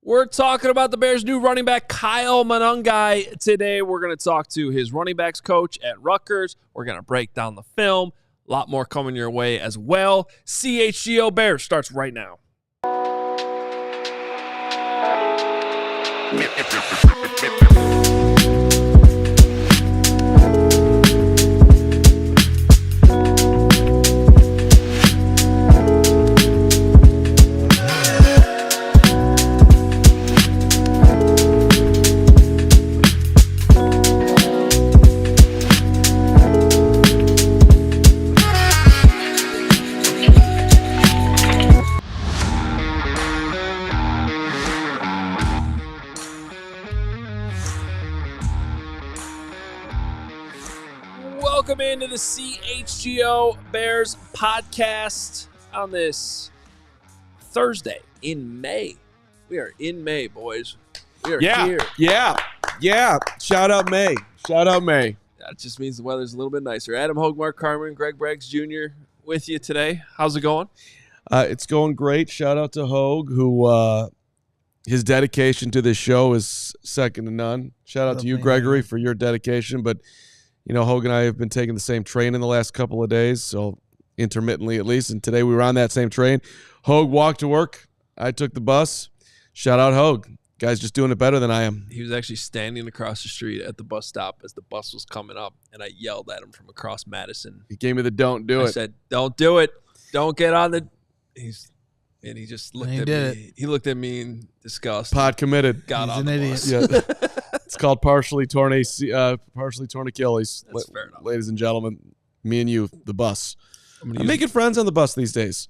We're talking about the Bears' new running back, Kyle Monangai. Today, we're going to talk to his running backs coach at Rutgers. We're going to break down the film. A lot more coming your way as well. CHGO Bears starts right now. Welcome into the CHGO Bears Podcast on this Thursday in May. We are in May, boys. We are here. Yeah. Shout out May. That just means the weather's a little bit nicer. Adam Hoge, Carman, Greg Braggs Jr. with you today. How's it going? It's going great. Shout out to Hoge, who his dedication to this show is second to none. Shout out to you, Gregory, for your dedication. But, you know, Hoge and I have been taking the same train in the last couple of days, so intermittently at least. And today we were on that same train. Hoge walked to work. I took the bus. Shout out Hoge. Guy's just doing it better than I am. He was actually standing across the street at the bus stop as the bus was coming up, and I yelled at him from across Madison. He gave me the don't do it. I said, don't do it. Don't get on the – and he just looked at me. He looked at me in disgust. Pod committed. Got on the bus. Yeah. It's called partially torn Achilles. That's fair enough. Ladies and gentlemen, me and you, the bus. I'm making friends on the bus these days.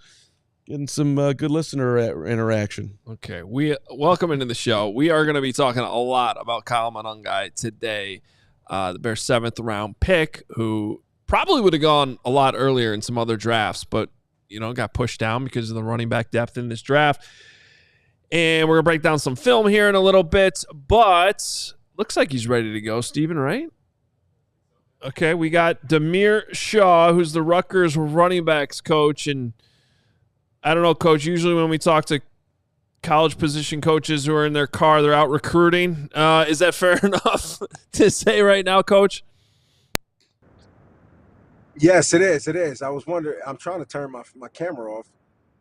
Getting some good listener interaction. Okay, welcome into the show. We are going to be talking a lot about Kyle Monangai today, the Bears' 7th round pick, who probably would have gone a lot earlier in some other drafts, but got pushed down because of the running back depth in this draft. And we're going to break down some film here in a little bit, but looks like he's ready to go, Steven, right? Okay, we got Damiere Shaw, who's the Rutgers running backs coach. And I don't know, Coach, usually when we talk to college position coaches who are in their car, they're out recruiting. Is that fair enough to say right now, Coach? Yes, it is. It is. I was wondering. I'm trying to turn my camera off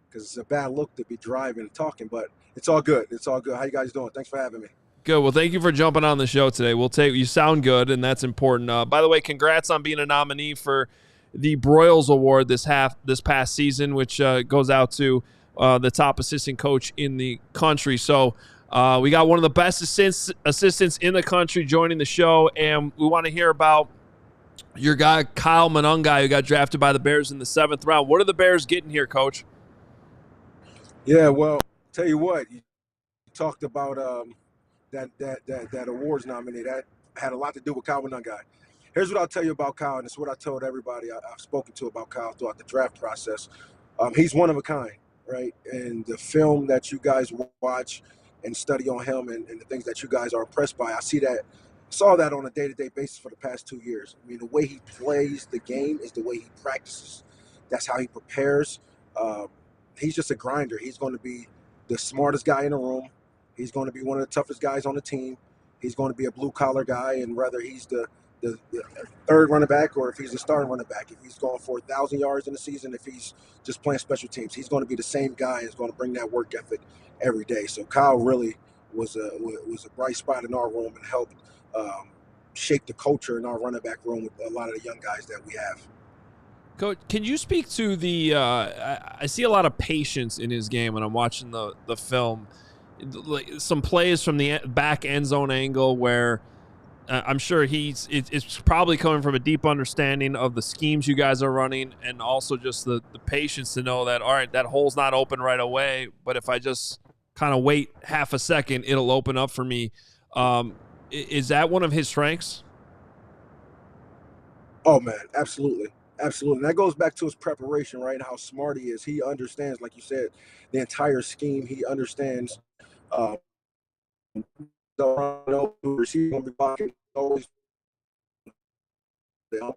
because it's a bad look to be driving and talking, but it's all good. It's all good. How you guys doing? Thanks for having me. Good. Well, thank you for jumping on the show today. You sound good, and that's important. By the way, congrats on being a nominee for the Broyles Award this past season, which goes out to the top assistant coach in the country. So we got one of the best assistants in the country joining the show, and we want to hear about your guy, Kyle Monangai, who got drafted by the Bears in the 7th round. What are the Bears getting here, Coach? Yeah, well, tell you what, you talked about that awards nominee. That had a lot to do with Kyle Monangai. Here's what I'll tell you about Kyle, and it's what I told everybody I've spoken to about Kyle throughout the draft process. He's one of a kind, right? And the film that you guys watch and study on him and the things that you guys are impressed by, I saw that on a day-to-day basis for the past 2 years. I mean, the way he plays the game is the way he practices. That's how he prepares. He's just a grinder. He's going to be the smartest guy in the room. He's going to be one of the toughest guys on the team. He's going to be a blue-collar guy, and whether he's the third running back or if he's the starting running back, if he's going for 1,000 yards in the season, if he's just playing special teams, he's going to be the same guy and is going to bring that work ethic every day. So Kyle really was a bright spot in our room and helped shape the culture in our running back room with a lot of the young guys that we have. Coach, can you speak to the I see a lot of patience in his game when I'm watching the film. Like some plays from the back end zone angle where I'm sure it's probably coming from a deep understanding of the schemes you guys are running, and also just the patience to know that, all right, that hole's not open right away, but if I just kind of wait half a second, it'll open up for me. Is that one of his strengths? Oh, man, absolutely. Absolutely. And that goes back to his preparation, right, and how smart he is. He understands, like you said, the entire scheme. He understands the receiver going to be blocking always. Oh,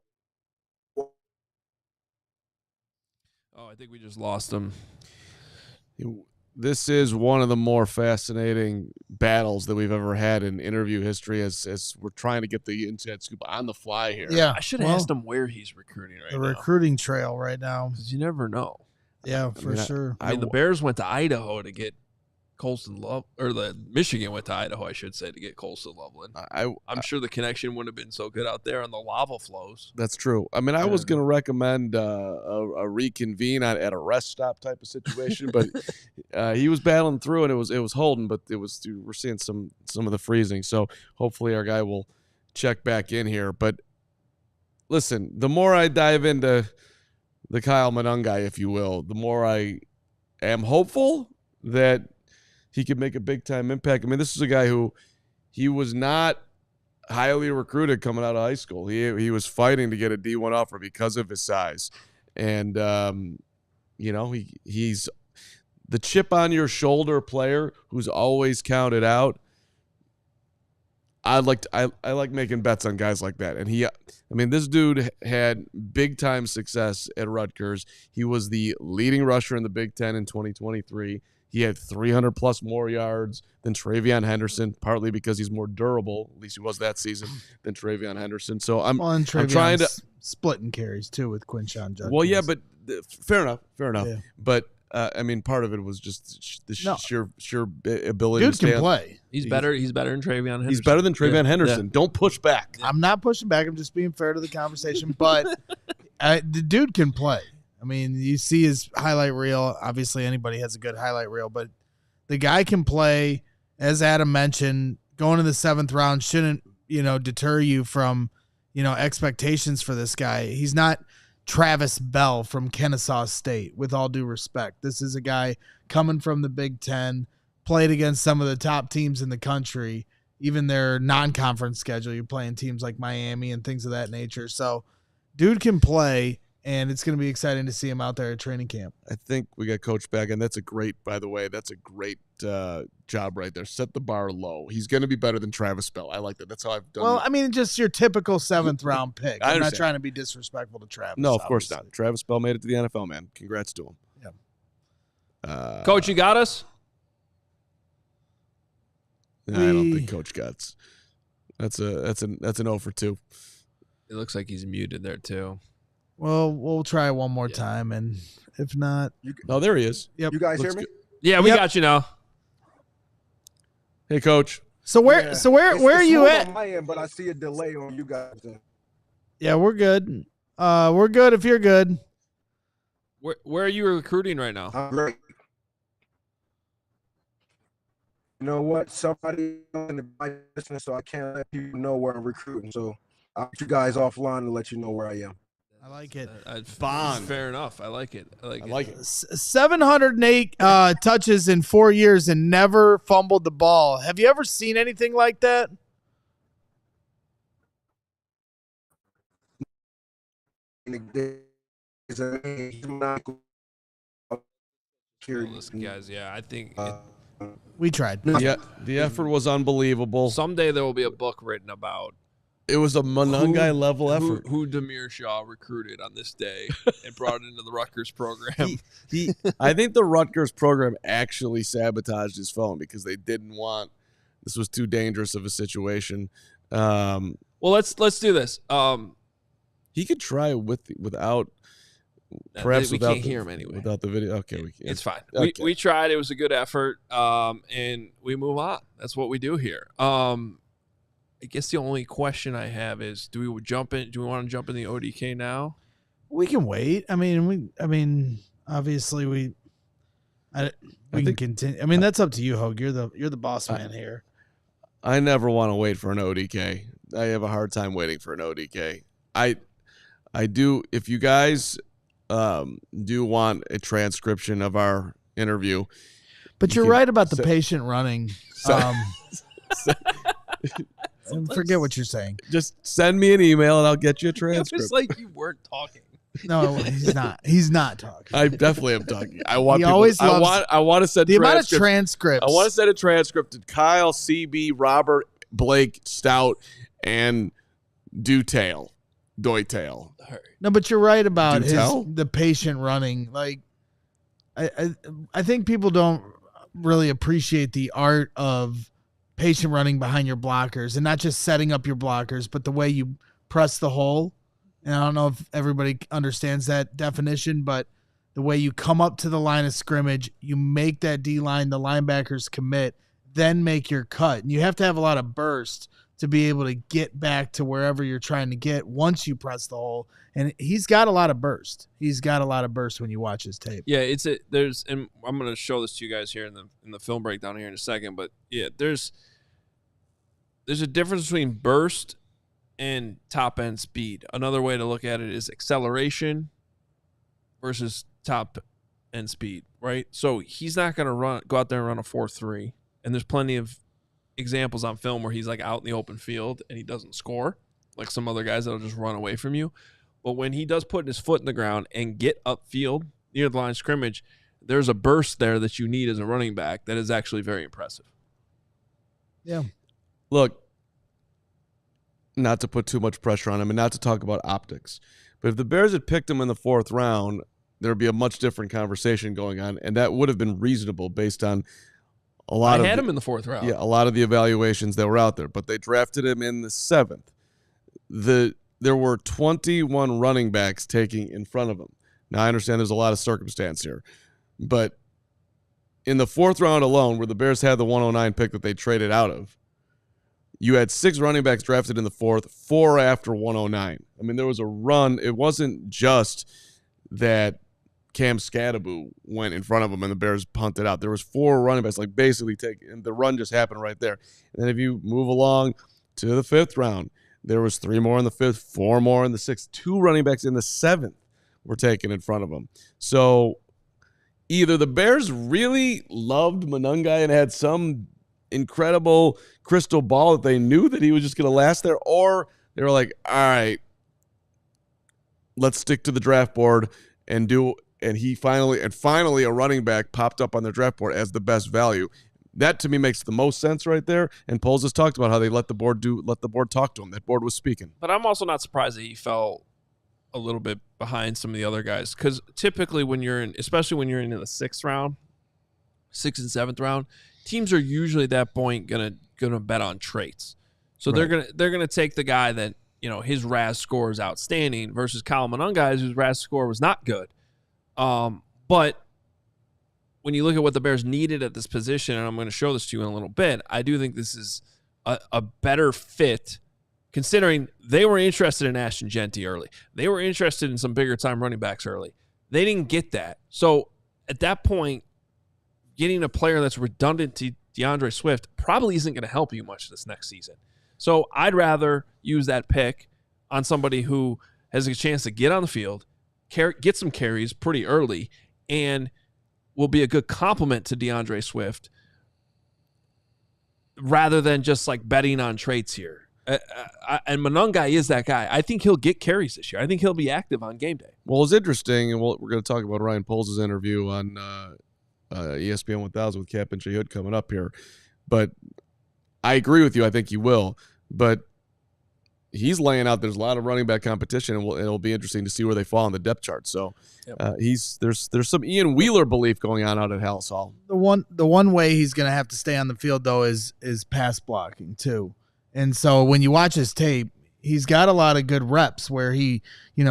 I think we just lost him. this is one of the more fascinating battles that we've ever had in interview history as we're trying to get the inside scoop on the fly here. Yeah. I should have asked him where he's recruiting right The now. recruiting trail right now. Because you never know. Yeah, for sure. I mean, the Bears went to Idaho to get Colston Love, or the Michigan went to Idaho, I should say, to get Colston Loveland. I'm sure the connection wouldn't have been so good out there on the lava flows. That's true. I mean, I was going to recommend a reconvene at a rest stop type of situation, but he was battling through, and it was holding, but we're seeing some of the freezing. So hopefully our guy will check back in here. But listen, the more I dive into the Kyle Monangai, if you will, the more I am hopeful that he could make a big-time impact. I mean, this is a guy who he was not highly recruited coming out of high school. He was fighting to get a D1 offer because of his size. And, he's the chip-on-your-shoulder player who's always counted out. I like making bets on guys like that. And this dude had big-time success at Rutgers. He was the leading rusher in the Big Ten in 2023. He had 300-plus more yards than TreVeyon Henderson, partly because he's more durable, at least he was that season, than TreVeyon Henderson. So I'm trying to splitting carries too with Quinshon Judkins. Well, yeah, but fair enough. Yeah. But part of it was just the sheer ability. Dude to can play. He's better than TreVeyon Henderson. He's better than TreVeyon Henderson. Yeah. Don't push back. I'm not pushing back. I'm just being fair to the conversation. But the dude can play. I mean, you see his highlight reel. Obviously, anybody has a good highlight reel, but the guy can play. As Adam mentioned, going to the 7th round shouldn't, deter you from, expectations for this guy. He's not Travis Bell from Kennesaw State, with all due respect. This is a guy coming from the Big Ten, played against some of the top teams in the country, even their non-conference schedule. You're playing teams like Miami and things of that nature. So, dude can play. And it's going to be exciting to see him out there at training camp. I think we got Coach back, and that's a great job right there. Set the bar low. He's going to be better than Travis Bell. I like that. That's how I've done it. Well, I mean, just your typical 7th-round pick. I'm not trying to be disrespectful to Travis. No, of course not. Travis Bell made it to the NFL, man. Congrats to him. Yeah. Coach, you got us? I don't think Coach got us. That's an 0 for 2. It looks like he's muted there, too. Well, we'll try one more time, and if not, there he is. Yep. You guys hear me? Good. Yeah, we got you now. Hey, Coach. So where are you at? On my end, but I see a delay on you guys. Yeah, we're good. We're good if you're good. Where are you recruiting right now? I'm great. You know what? Somebody in the business, so I can't let people know where I'm recruiting. So I'll get you guys offline and let you know where I am. I like it. Bond. Fair enough. I like it. I like it. 708 touches in 4 years and never fumbled the ball. Have you ever seen anything like that? Listen, guys, I think we tried. Yeah, the effort was unbelievable. Someday there will be a book written about it was a Monangai level effort. Who Damiere Shaw recruited on this day and brought into the Rutgers program. I think the Rutgers program actually sabotaged his phone because they didn't want this was too dangerous of a situation. Well, let's do this. He could try without. Perhaps we can't hear him anyway. Without the video. Okay, we can. It's fine. Okay. We tried. It was a good effort. And we move on. That's what we do here. I guess the only question I have is, do we want to jump in the ODK now? We can wait. I mean, obviously we can continue. I mean, that's up to you, Hoge. You're the boss man here. I never want to wait for an ODK. I have a hard time waiting for an ODK. I do. If you guys do want a transcription of our interview, but you're right about the patient running. Forget what you're saying. Just send me an email and I'll get you a transcript. It's like you weren't talking. No, he's not. He's not talking. I definitely am talking. I want. He always loves I want to send the amount of transcripts. I want to send a transcript to Kyle, CB, Robert, Blake, Stout, and Doytail. No, but you're right about the patient running. Like, I think people don't. really appreciate the art of patient running behind your blockers and not just setting up your blockers, but the way you press the hole. And I don't know if everybody understands that definition, but the way you come up to the line of scrimmage, you make that D-line, the linebackers commit, then make your cut. And you have to have a lot of burst to be able to get back to wherever you're trying to get once you press the hole. And he's got a lot of burst. He's got a lot of burst when you watch his tape. Yeah, and I'm going to show this to you guys here in the film breakdown here in a second, but yeah, there's a difference between burst and top end speed. Another way to look at it is acceleration versus top end speed, right? So he's not going to go out there and run a 4.3, and there's plenty of examples on film where he's like out in the open field and he doesn't score, like some other guys that'll just run away from you. But when he does put his foot in the ground and get upfield near the line of scrimmage, there's a burst there that you need as a running back that is actually very impressive. Yeah. Look, not to put too much pressure on him and not to talk about optics, but if the Bears had picked him in the 4th round, there would be a much different conversation going on, and that would have been reasonable based on a lot I had him in the 4th round. Yeah, a lot of the evaluations that were out there, but they drafted him in the 7th. There were 21 running backs taking in front of him. Now, I understand there's a lot of circumstance here, but in the 4th round alone, where the Bears had the 109 pick that they traded out of, you had 6 running backs drafted in the 4th, 4 after 109. I mean, there was a run. It wasn't just that Cam Scadaboo went in front of him and the Bears punted out. There was 4 running backs, like basically and the run just happened right there. And then if you move along to the 5th round, there was 3 more in the 5th, 4 more in the 6th, 2 running backs in the 7th were taken in front of him. So either the Bears really loved Monangai and had some incredible crystal ball that they knew that he was just going to last there, or they were like, all right, let's stick to the draft board and finally a running back popped up on their draft board as the best value. That to me makes the most sense right there. And Poles has talked about how they let the board talk to him. That board was speaking. But I'm also not surprised that he fell a little bit behind some of the other guys, because typically especially when you're in the 6th round, 6th and 7th round, teams are usually at that point gonna bet on traits. So right. they're gonna take the guy that, you know, his RAS score is outstanding versus Kyle Monangai, whose RAS score was not good. But when you look at what the Bears needed at this position, and I'm going to show this to you in a little bit, I do think this is a better fit, considering they were interested in Ashton Genty early. They were interested in some bigger time running backs early. They didn't get that. So at that point, getting a player that's redundant to DeAndre Swift probably isn't going to help you much this next season. So I'd rather use that pick on somebody who has a chance to get on the field, get some carries pretty early, and will be a good complement to DeAndre Swift rather than just like betting on traits here. And Monangai is that guy. I think he'll get carries this year. I think he'll be active on game day. Well, it's interesting, and we're going to talk about Ryan Poles' interview on ESPN 1000 with Cap and J. Hood coming up here. But I agree with you. I think he will. But he's laying out there's a lot of running back competition, and it'll be interesting to see where they fall on the depth chart. So there's some Ian Wheeler belief going on out at Hallis Hall. The one way he's going to have to stay on the field, though, is pass blocking, too. And so when you watch his tape, he's got a lot of good reps where he,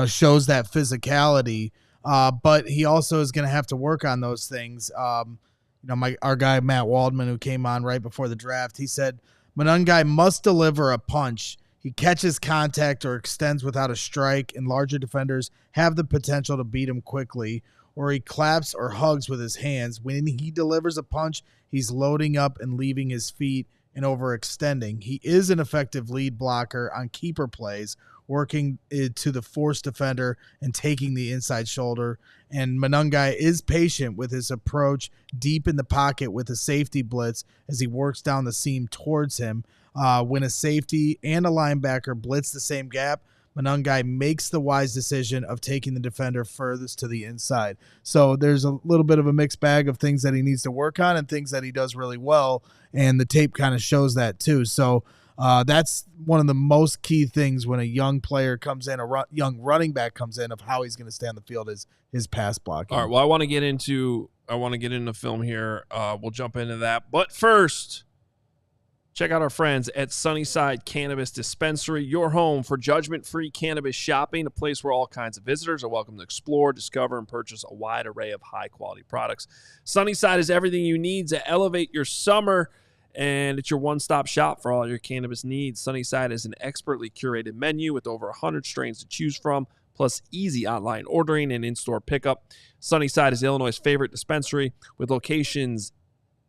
shows that physicality, but he also is going to have to work on those things. Our guy, Matt Waldman, who came on right before the draft, he said, Monangai must deliver a punch. He catches contact or extends without a strike, and larger defenders have the potential to beat him quickly, or he claps or hugs with his hands. When he delivers a punch, he's loading up and leaving his feet and overextending. He is an effective lead blocker on keeper plays, working to the forced defender and taking the inside shoulder. And Monangai is patient with his approach deep in the pocket with a safety blitz as he works down the seam towards him. When a safety and a linebacker blitz the same gap, Monangai makes the wise decision of taking the defender furthest to the inside. So there's a little bit of a mixed bag of things that he needs to work on and things that he does really well, and the tape kind of shows that too. So that's one of the most key things when a young player comes in, young running back comes in, of how he's going to stay on the field is his pass blocking. All right, well, I want to get into I want to get into film here. We'll jump into that. But first, check out our friends at Sunnyside Cannabis Dispensary, your home for judgment-free cannabis shopping, a place where all kinds of visitors are welcome to explore, discover, and purchase a wide array of high-quality products. Sunnyside is everything you need to elevate your summer, and it's your one-stop shop for all your cannabis needs. Sunnyside is an expertly curated menu with over 100 strains to choose from, plus easy online ordering and in-store pickup. Sunnyside is Illinois' favorite dispensary with locations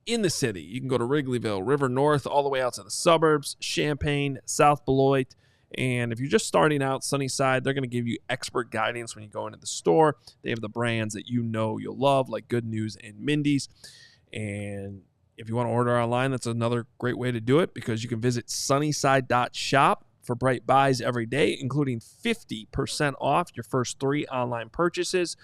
in the city. You can go to Wrigleyville, River North, all the way out to the suburbs, Champaign, South Beloit. And if you're just starting out, Sunnyside, they're going to give you expert guidance when you go into the store. They have the brands that you know you'll love, like Good News and Mindy's. And if you want to order online, that's another great way to do it, because you can visit sunnyside.shop for bright buys every day, including 50% off your first 3 online purchases.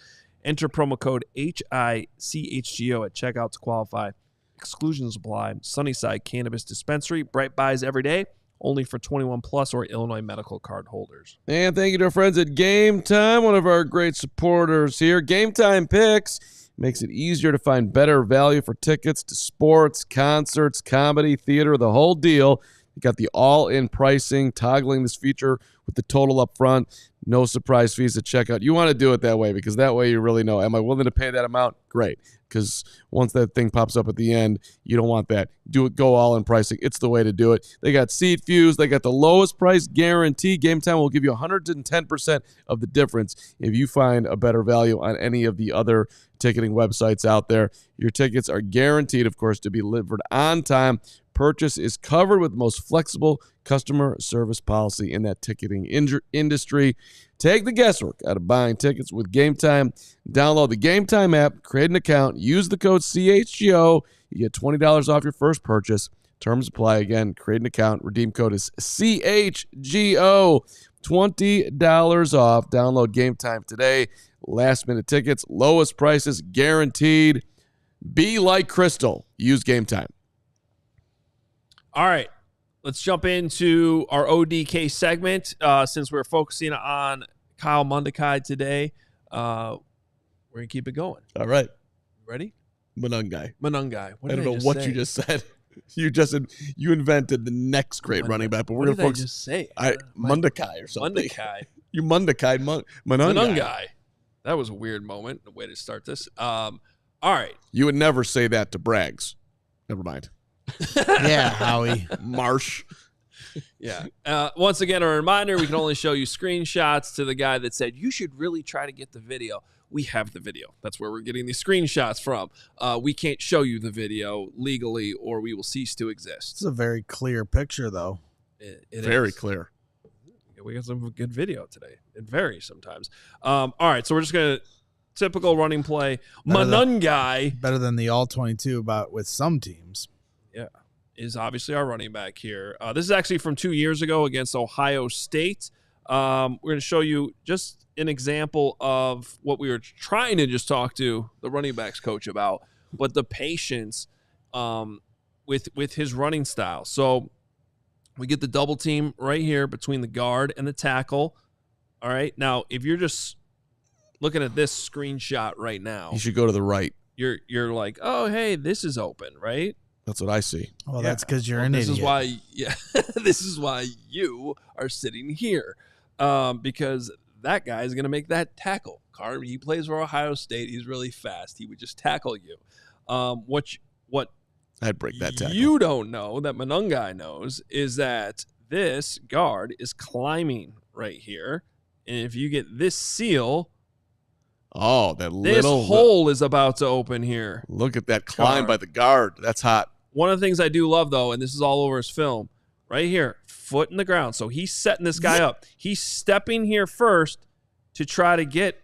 Enter promo code HICHGO at checkout to qualify. Exclusions apply. Sunnyside Cannabis Dispensary, bright buys every day, only for 21 plus or Illinois medical card holders. And thank you to our friends at Game Time, one of our great supporters here. Game Time Picks makes it easier to find better value for tickets to sports, concerts, comedy, theater, the whole deal. You got the all-in pricing, toggling this feature with the total up front, no surprise fees at checkout. You want to do it that way, because that way you really know, am I willing to pay that amount? Great. Because once that thing pops up at the end, you don't want that. Do it, go all-in pricing. It's the way to do it. They got seat views. They got the lowest price guarantee. Game Time will give you 110% of the difference if you find a better value on any of the other ticketing websites out there. Your tickets are guaranteed, of course, to be delivered on time. Purchase is covered with the most flexible customer service policy in that ticketing industry. Take the guesswork out of buying tickets with Game Time. Download the Game Time app, create an account, use the code CHGO. You get $20 off your first purchase. Terms apply. Again, create an account. Redeem code is CHGO. $20 off. Download Game Time today. Last minute tickets, lowest prices guaranteed. Be like Crystal. Use Game Time. All right, let's jump into our ODK segment. Since we're focusing on Kyle Monangai today, we're going to keep it going. All right. Ready? Monangai. Monangai. I don't know what you just said. You invented the next great running back, but we're going to focus. Just say Monangai or something. Monangai. You Monangai. Monangai. That was a weird moment. A way to start this. All right. You would never say that to Braggs. Never mind. Yeah, Howie. Marsh. Yeah. Once again, a reminder, we can only show you screenshots. To the guy that said, you should really try to get the video. We have the video. That's where we're getting these screenshots from. We can't show you the video legally, or we will cease to exist. It's a very clear picture, though. It very is. Clear. We got some good video today. It varies sometimes. All right, so we're just going to typical running play. Monangai. Better than the all-22 with some teams. Yeah, is obviously our running back here. This is actually from 2 years ago against Ohio State. We're going to show you just an example of what we were trying to just talk to the running backs coach about, but the patience with his running style. So we get the double team right here between the guard and the tackle. All right, now if you're just looking at this screenshot right now, you should go to the right. You're like, oh, hey, this is open, right? That's what I see. Well, that's because you're an this idiot. Is why, this is why you are sitting here, because that guy is going to make that tackle. Carman, he plays for Ohio State. He's really fast. He would just tackle you. What I'd break that tackle. You don't know that Monangai knows is that this guard is climbing right here, and if you get this seal, this hole is about to open here. Look at that climb by the guard. That's hot. One of the things I do love, though, and this is all over his film, right here, foot in the ground. So he's setting this guy up. He's stepping here first to try to get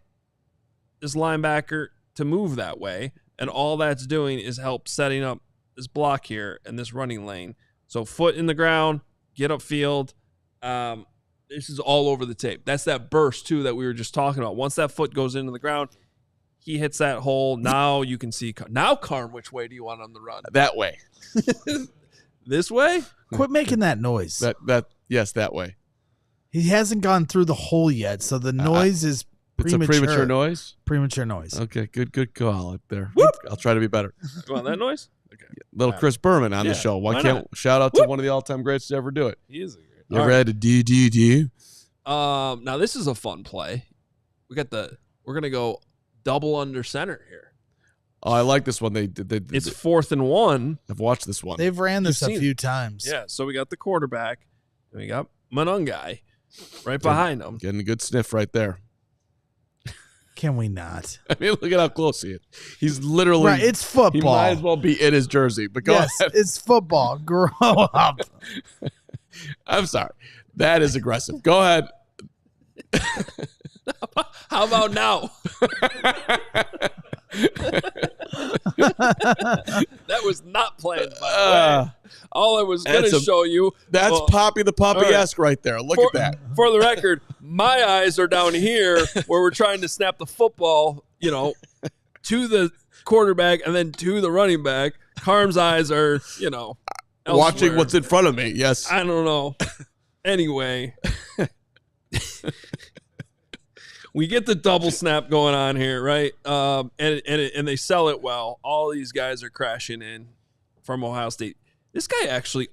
this linebacker to move that way, and all that's doing is help setting up this block here and this running lane. So foot in the ground, get upfield. This is all over the tape. That's that burst, too, that we were just talking about. Once that foot goes into the ground, he hits that hole. Now you can see. Now, Carm, which way do you want him to run? That way. This way? Quit making that noise. Yes, that way. He hasn't gone through the hole yet, so the noise is It's a premature noise? Premature noise. Okay, good call up there. Whoop! I'll try to be better. You want that noise? Okay. Little Chris Berman on the show. Why can't shout out to one of the all-time greats to ever do it? He is a great. You ever had a do? Now this is a fun play. We're gonna go double under center here. Oh, I like this one. It's 4th and 1. I've watched this one. They've ran this a few times. Yeah, so we got the quarterback, and we got Monangai right behind him. Getting a good sniff right there. Can we not? I mean, look at how close he is. He's literally right. It's football. He might as well be in his jersey. But go ahead. It's football. Grow up. I'm sorry. That is aggressive. Go ahead. How about now? That was not planned, by the way. All I was going to show you. That's Poppy the Puppy-esque right there. Look at that. For the record, my eyes are down here where we're trying to snap the football, to the quarterback and then to the running back. Carm's eyes are, elsewhere. Watching what's in front of me. Yes. I don't know. Anyway. We get the double snap going on here, right? And they sell it well. All these guys are crashing in from Ohio State. This guy actually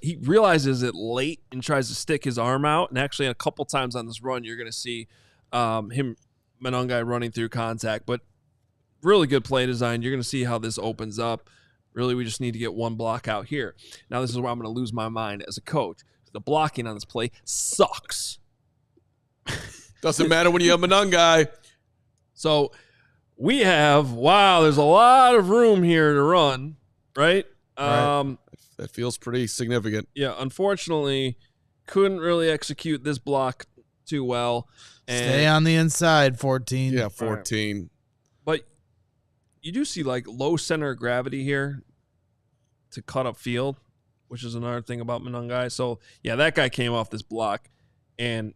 he realizes it late and tries to stick his arm out. And actually a couple times on this run, you're going to see Monangai running through contact. But really good play design. You're going to see how this opens up. Really, we just need to get one block out here. Now this is where I'm going to lose my mind as a coach. The blocking on this play sucks. Doesn't matter when you have Monangai. So we have, there's a lot of room here to run, right? That feels pretty significant. Yeah, unfortunately, couldn't really execute this block too well. And stay on the inside, 14. Yeah, 14. Right. But you do see low center of gravity here to cut up field, which is another thing about Monangai. So, yeah, that guy came off this block and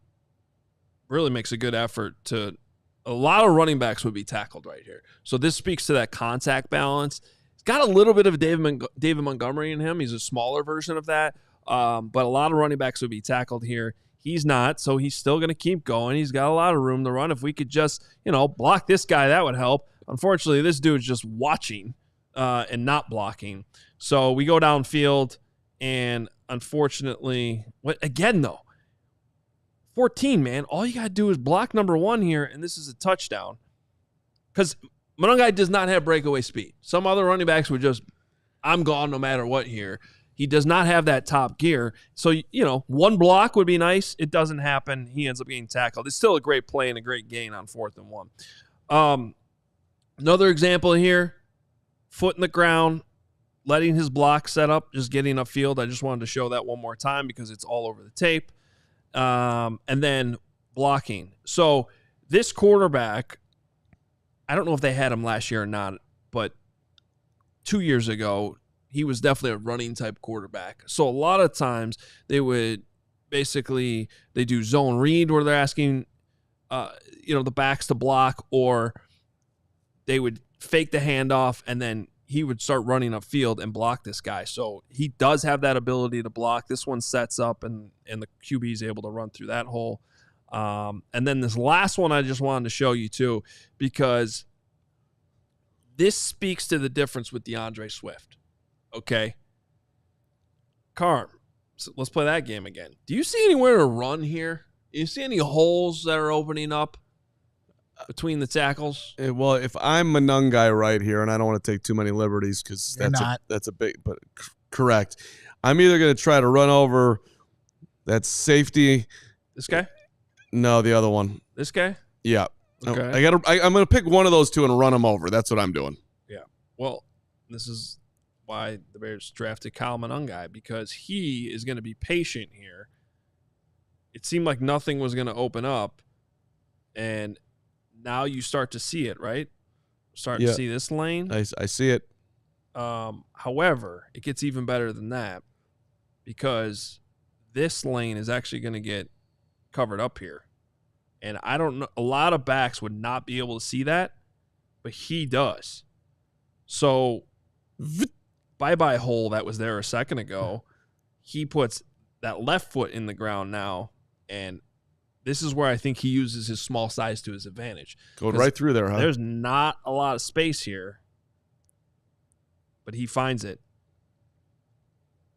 really makes a good effort to – a lot of running backs would be tackled right here. So this speaks to that contact balance. He's got a little bit of David Montgomery in him. He's a smaller version of that. But a lot of running backs would be tackled here. He's not, so he's still going to keep going. He's got a lot of room to run. If we could just, block this guy, that would help. Unfortunately, this dude's just watching and not blocking. So we go downfield, and unfortunately – again, though, 14, man. All you got to do is block number 1 here, and this is a touchdown. Because Monangai does not have breakaway speed. Some other running backs would just, I'm gone no matter what here. He does not have that top gear. So, one block would be nice. It doesn't happen. He ends up getting tackled. It's still a great play and a great gain on 4th and 1. Another example here, foot in the ground, letting his block set up, just getting upfield. I just wanted to show that one more time because it's all over the tape. And then blocking. So this quarterback, I don't know if they had him last year or not, but 2 years ago, he was definitely a running type quarterback. So a lot of times they would they do zone read where they're asking, the backs to block, or they would fake the handoff and then he would start running upfield and block this guy. So he does have that ability to block. This one sets up and the QB is able to run through that hole. And then this last one I just wanted to show you too, because this speaks to the difference with DeAndre Swift. Okay. Carm, so let's play that game again. Do you see anywhere to run here? Do you see any holes that are opening up between the tackles? Well, if I'm Monangai right here, and I don't want to take too many liberties because that's a big, but correct. I'm either going to try to run over that safety. This guy? No, the other one. This guy? Yeah. Okay. I'm going to pick one of those two and run them over. That's what I'm doing. Yeah. Well, this is why the Bears drafted Kyle Monangai, because he is going to be patient here. It seemed like nothing was going to open up, and now you start to see it, right? Starting to see this lane. I see it. However, it gets even better than that, because this lane is actually going to get covered up here. And I don't know, a lot of backs would not be able to see that, but he does. So, bye-bye hole that was there a second ago. He puts that left foot in the ground now, and this is where I think he uses his small size to his advantage. Going right through there, huh? There's not a lot of space here, but he finds it.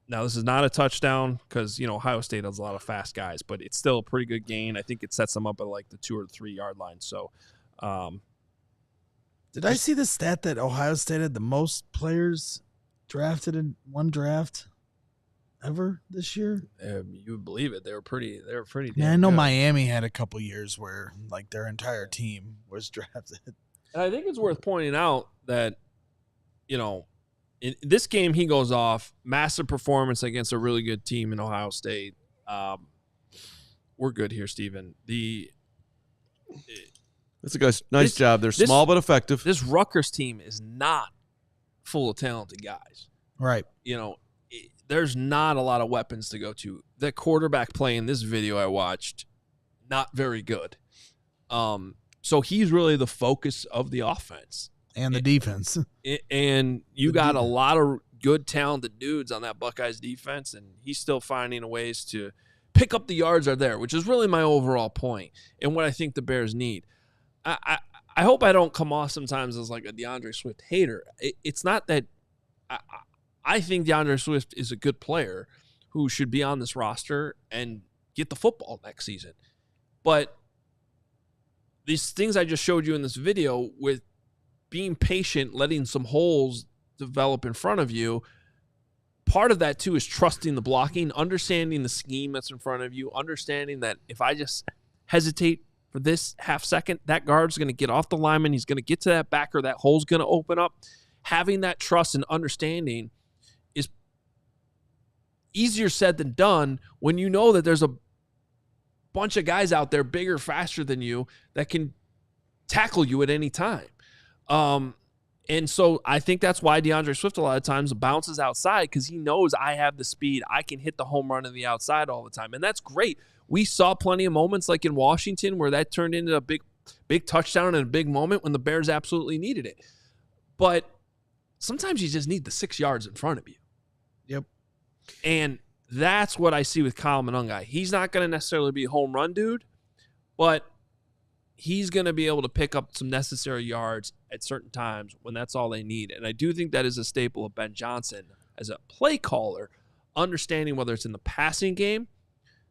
Now, this is not a touchdown because, Ohio State has a lot of fast guys, but it's still a pretty good gain. I think it sets them up at like the 2 or 3 yard line. So, did I see the stat that Ohio State had the most players drafted in one draft ever this year? You would believe it. They were pretty. Yeah, I know good. Miami had a couple years where like their entire team was drafted. And I think it's worth pointing out that, in this game, he goes off, massive performance against a really good team in Ohio State. We're good here, Steven. That's a nice job. They're small but effective. This Rutgers team is not full of talented guys. Right. There's not a lot of weapons to go to. The quarterback play in this video I watched, not very good. So he's really the focus of the offense. And the defense. And you got a lot of good, talented dudes on that Buckeyes defense, and he's still finding ways to pick up the yards are there, which is really my overall point and what I think the Bears need. I hope I don't come off sometimes as like a DeAndre Swift hater. It's not that I think DeAndre Swift is a good player who should be on this roster and get the football next season. But these things I just showed you in this video with being patient, letting some holes develop in front of you, part of that too is trusting the blocking, understanding the scheme that's in front of you, understanding that if I just hesitate for this half second, that guard's going to get off the lineman, he's going to get to that backer, that hole's going to open up. Having that trust and understanding is easier said than done when you know that there's a bunch of guys out there bigger, faster than you that can tackle you at any time. And so I think that's why DeAndre Swift a lot of times bounces outside, because he knows I have the speed. I can hit the home run on the outside all the time. And that's great. We saw plenty of moments like in Washington where that turned into a big touchdown and a big moment when the Bears absolutely needed it. But sometimes you just need the 6 yards in front of you. Yep. And that's what I see with Kyle Monangai. He's not going to necessarily be a home run dude, but he's going to be able to pick up some necessary yards at certain times when that's all they need. And I do think that is a staple of Ben Johnson as a play caller, understanding whether it's in the passing game,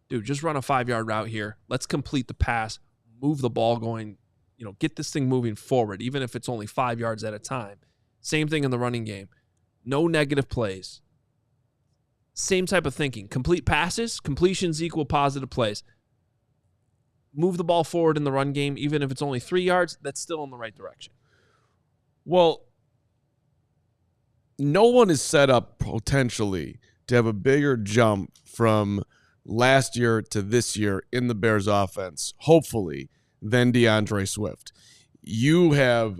dude, just run a 5-yard route here. Let's complete the pass, move the ball going, get this thing moving forward, even if it's only 5 yards at a time. Same thing in the running game. No negative plays. Same type of thinking. Complete passes, completions equal positive plays. Move the ball forward in the run game, even if it's only 3 yards, that's still in the right direction. Well, no one is set up potentially to have a bigger jump from last year to this year in the Bears offense, hopefully, than DeAndre Swift. You have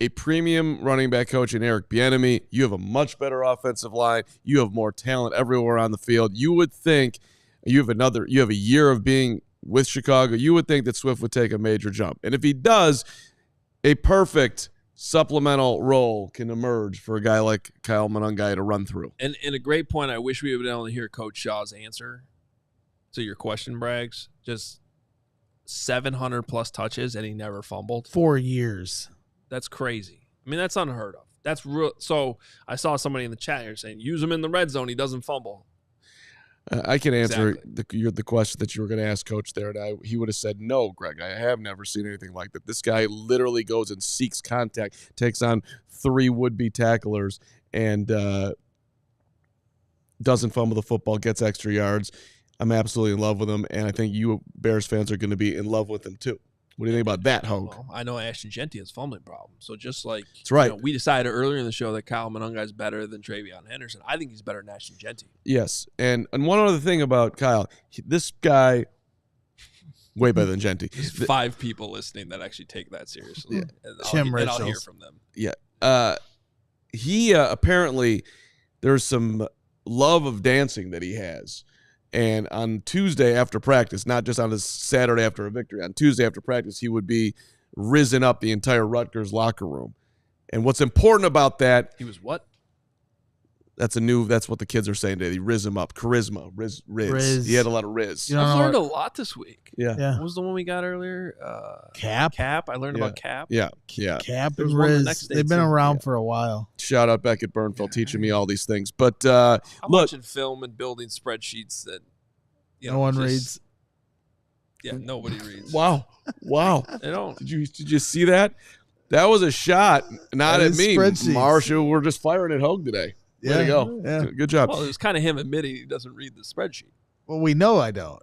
a premium running back coach in Eric Bieniemy. You have a much better offensive line. You have more talent everywhere on the field. You would think you have a year of being with Chicago. You would think that Swift would take a major jump. And if he does, a perfect supplemental role can emerge for a guy like Kyle Monangai to run through. And a great point, I wish we would be able to hear Coach Shaw's answer to your question, Braggs. Just 700-plus touches, and he never fumbled. 4 years. That's crazy. I mean, that's unheard of. That's real. So I saw somebody in the chat here saying, use him in the red zone, he doesn't fumble. I can answer the question that you were going to ask Coach there, and he would have said, no, Greg, I have never seen anything like that. This guy literally goes and seeks contact, takes on 3 would-be tacklers, and doesn't fumble the football, gets extra yards. I'm absolutely in love with him, and I think you Bears fans are going to be in love with him too. What do you think about that, Hoge? Well, I know Ashton Genty has a fumbling problem. So just like that's right. We decided earlier in the show that Kyle Monangai is better than Travion Henderson. I think he's better than Ashton Genty. Yes. And one other thing about Kyle, this guy, way better than Genty. There's 5 people listening that actually take that seriously. Yeah. And I'll hear from them. Yeah. He apparently, there's some love of dancing that he has. And on Tuesday after practice, not just on a Saturday after a victory, on Tuesday after practice, he would be risen up the entire Rutgers locker room. And what's important about that... He was what? That's what the kids are saying today. They riz him up. Charisma. Riz. He had a lot of riz. I've learned a lot this week. Yeah. What was the one we got earlier? Cap. I learned about Cap. Yeah. Cap There's and one the Riz. next day, They've been too. around for a while. Shout out Beckett Burnfeld teaching me all these things. But I'm look, watching film and building spreadsheets that No one reads. Yeah, nobody reads. wow. They don't. Did you see that? That was a shot, not That at is me. spreadsheets. Marshall, we're just firing at Hoge today. Way to go. Yeah. Good job. Well, it was kind of him admitting he doesn't read the spreadsheet. Well, we know I don't.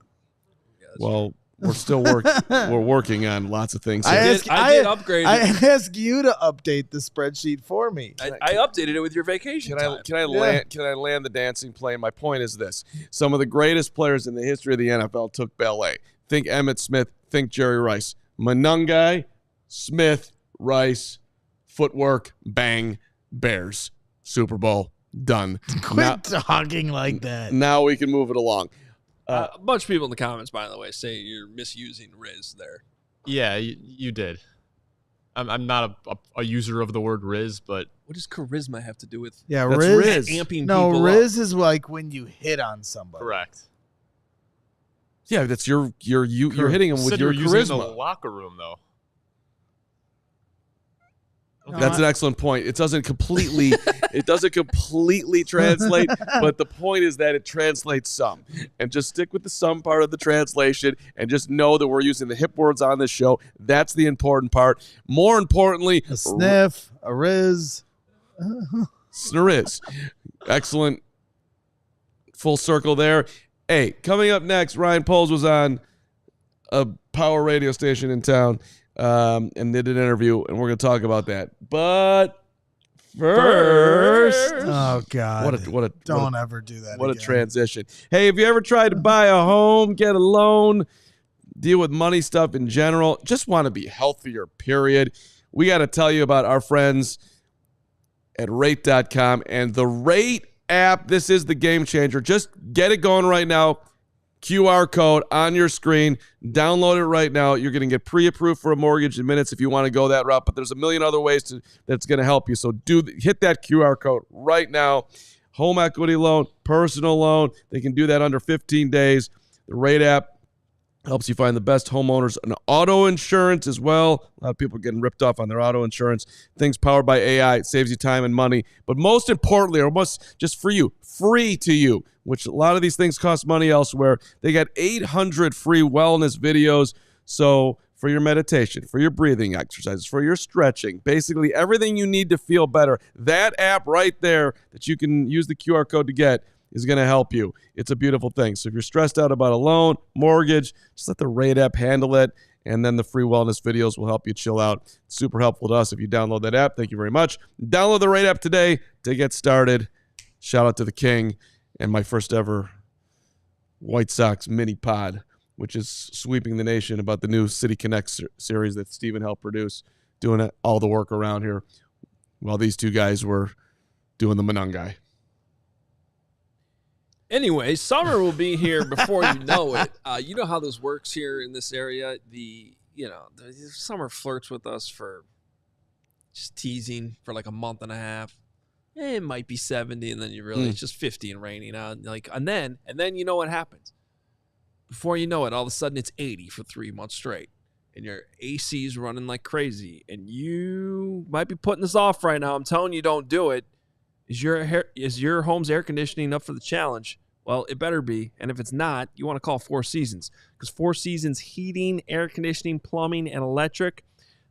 Yeah, that's Well, we're still we're working on lots of things. I here. I did upgrade I it. asked you to update the spreadsheet for me. I updated it with your vacation time. Can I land the dancing plane? My point is this: some of the greatest players in the history of the NFL took ballet. Think Emmitt Smith. Think Jerry Rice. Monangai, Smith, Rice, footwork, bang, Bears, Super Bowl, done. Quit talking like that. Now we can move it along. A bunch of people in the comments, by the way, say you're misusing Riz there. Yeah, you did. I'm not a user of the word Riz, but What does charisma have to do with Yeah, That's Riz. Riz. amping No, people Riz up? is like when you hit on somebody. correct. Yeah, that's you're hitting them with Said your you were using it in charisma. the locker room, though. No, That's an excellent point. It doesn't completely translate, but the point is that it translates some. And just stick with the some part of the translation and just know that we're using the hip words on this show. That's the important part. More importantly, A sniff, a Riz. Snariz. Excellent. Full circle there. Hey, coming up next, Ryan Poles was on a power radio station in town and did an interview, and we're going to talk about that. But first, Oh God! Don't what ever do that. a again. transition. Hey, have you ever tried to buy a home, get a loan, deal with money stuff in general, just want to be healthier, period? We got to tell you about our friends at rate.com and the Rate app. This is the game changer. Just get it going right now. QR code on your screen. Download it right now. You're going to get pre-approved for a mortgage in minutes if you want to go that route, but there's a million other ways that's going to help you. So hit that QR code right now. Home equity loan, personal loan. They can do that under 15 days. The Rate app helps you find the best homeowners and auto insurance as well. A lot of people are getting ripped off on their auto insurance. Things powered by AI. It saves you time and money. But most importantly, or most just for you, free to you, which a lot of these things cost money elsewhere. They got 800 free wellness videos. So for your meditation, for your breathing exercises, for your stretching, basically everything you need to feel better, that app right there that you can use the QR code to get is going to help you. It's a beautiful thing. So if you're stressed out about a loan, mortgage, just let the Rate app handle it, and then the free wellness videos will help you chill out. It's super helpful to us if you download that app. Thank you very much. Download the Rate app today to get started. Shout out to the King and my first ever White Sox mini pod, which is sweeping the nation about the new City Connect series that Steven helped produce, doing all the work around here while these two guys were doing the Monangai. Anyway, summer will be here before you know it. You know how this works here in this area. The summer flirts with us for just teasing for like a month and a half. It might be 70, and then it's just 50 and raining out. And then you know what happens. Before you know it, all of a sudden it's 80 for 3 months straight, and your AC is running like crazy. And you might be putting this off right now. I'm telling you, don't do it. Is your home's air conditioning up for the challenge? Well, it better be. And if it's not, you want to call Four Seasons, because Four Seasons heating, air conditioning, plumbing, and electric,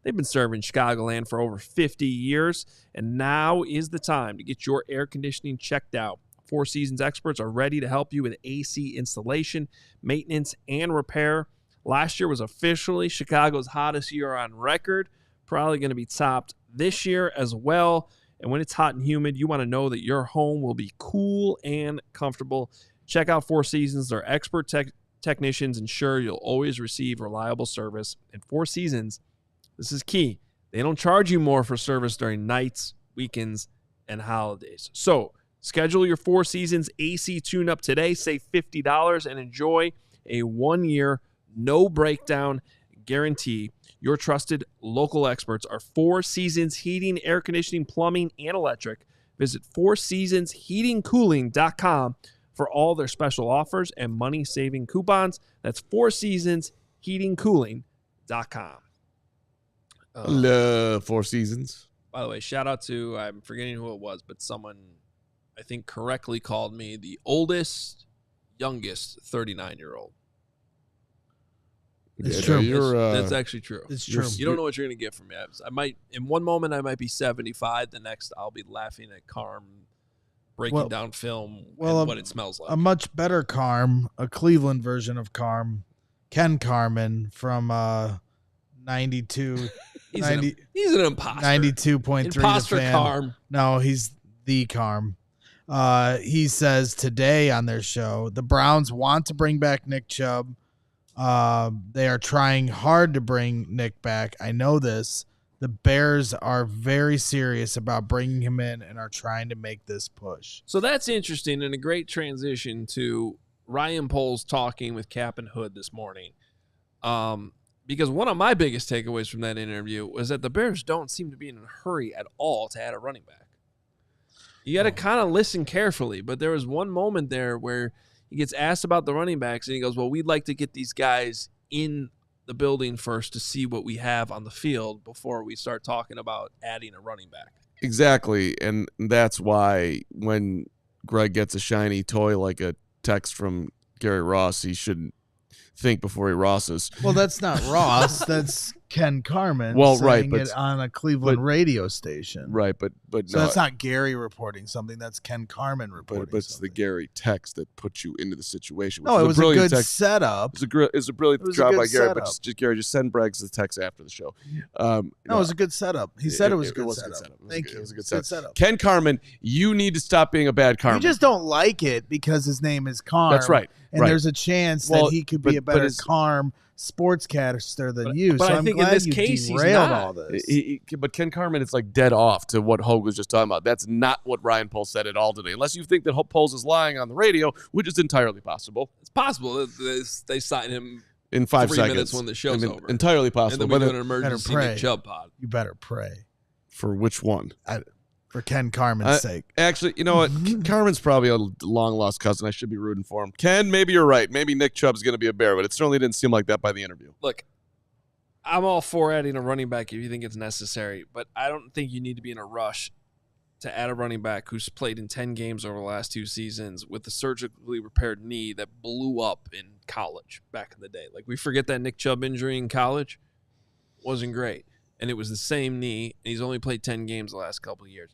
they've been serving Chicagoland for over 50 years, and now is the time to get your air conditioning checked out. Four Seasons experts are ready to help you with AC installation, maintenance, and repair. Last year was officially Chicago's hottest year on record, probably going to be topped this year as well. And when it's hot and humid, you want to know that your home will be cool and comfortable. Check out Four Seasons. Their expert technicians ensure you'll always receive reliable service. And Four Seasons, this is key, they don't charge you more for service during nights, weekends, and holidays. So schedule your Four Seasons AC tune-up today. Save $50 and enjoy a 1-year, no breakdown guarantee. Your trusted local experts are Four Seasons Heating, Air Conditioning, Plumbing, and Electric. Visit fourseasonsheatingcooling.com for all their special offers and money-saving coupons. That's fourseasonsheatingcooling.com. Love Four Seasons. By the way, shout out to, I'm forgetting who it was, but someone I think correctly called me the oldest, youngest 39-year-old. It's true. That's actually true. It's true. You don't know what you're going to get from me. I might, in one moment, I might be 75. The next, I'll be laughing at Carm breaking down film and what it smells like. A much better Carm, a Cleveland version of Carm, Ken Carman from 92. He's an imposter. 92.3 Imposter The Fan. Carm. No, he's the Carm. He says today on their show, the Browns want to bring back Nick Chubb. They are trying hard to bring Nick back. I know this. The Bears are very serious about bringing him in and are trying to make this push. So that's interesting and a great transition to Ryan Poles talking with Cap and Hood this morning. Because one of my biggest takeaways from that interview was that the Bears don't seem to be in a hurry at all to add a running back. You got to kind of listen carefully, but there was one moment there where he gets asked about the running backs, and he goes, well, we'd like to get these guys in the building first to see what we have on the field before we start talking about adding a running back. Exactly, and that's why when Greg gets a shiny toy like a text from Gary Ross, he shouldn't think before he Rosses. Well, that's not Ross. That's Ken Carman saying it on a Cleveland radio station. Right, but so no, that's not Gary reporting something. That's Ken Carman reporting but it's something. the Gary text that puts you into the situation. No, it was a good text. setup. It was a brilliant job by Gary, but Gary, just send Braggs the text after the show. No, it was a good setup. He said it was a good setup. Thank you. It was a good setup. Ken Carman, you need to stop being a bad Carman. You just don't like it because his name is Carm. That's right. And there's a chance that he could be a better Carm sportscaster than you. But so I think I'm glad in this you case, he's derailed not. all this. But Ken Carman, it's like dead off to what Hoge was just talking about. That's not what Ryan Poles said at all today. Unless you think that Poles is lying on the radio, which is entirely possible. It's possible. They sign him in 5 3 seconds minutes when the show's over. Entirely possible. And then we do an emergency Nick Chubb pod. You better pray. For which one? For Ken Carman's sake. Actually, you know what? Carman's probably a long-lost cousin. I should be rooting for him. Ken, maybe you're right. Maybe Nick Chubb's going to be a Bear, but it certainly didn't seem like that by the interview. Look, I'm all for adding a running back if you think it's necessary, but I don't think you need to be in a rush to add a running back who's played in 10 games over the last 2 seasons with a surgically repaired knee that blew up in college back in the day. Like, we forget that Nick Chubb injury in college wasn't great, and it was the same knee, and he's only played 10 games the last couple of years.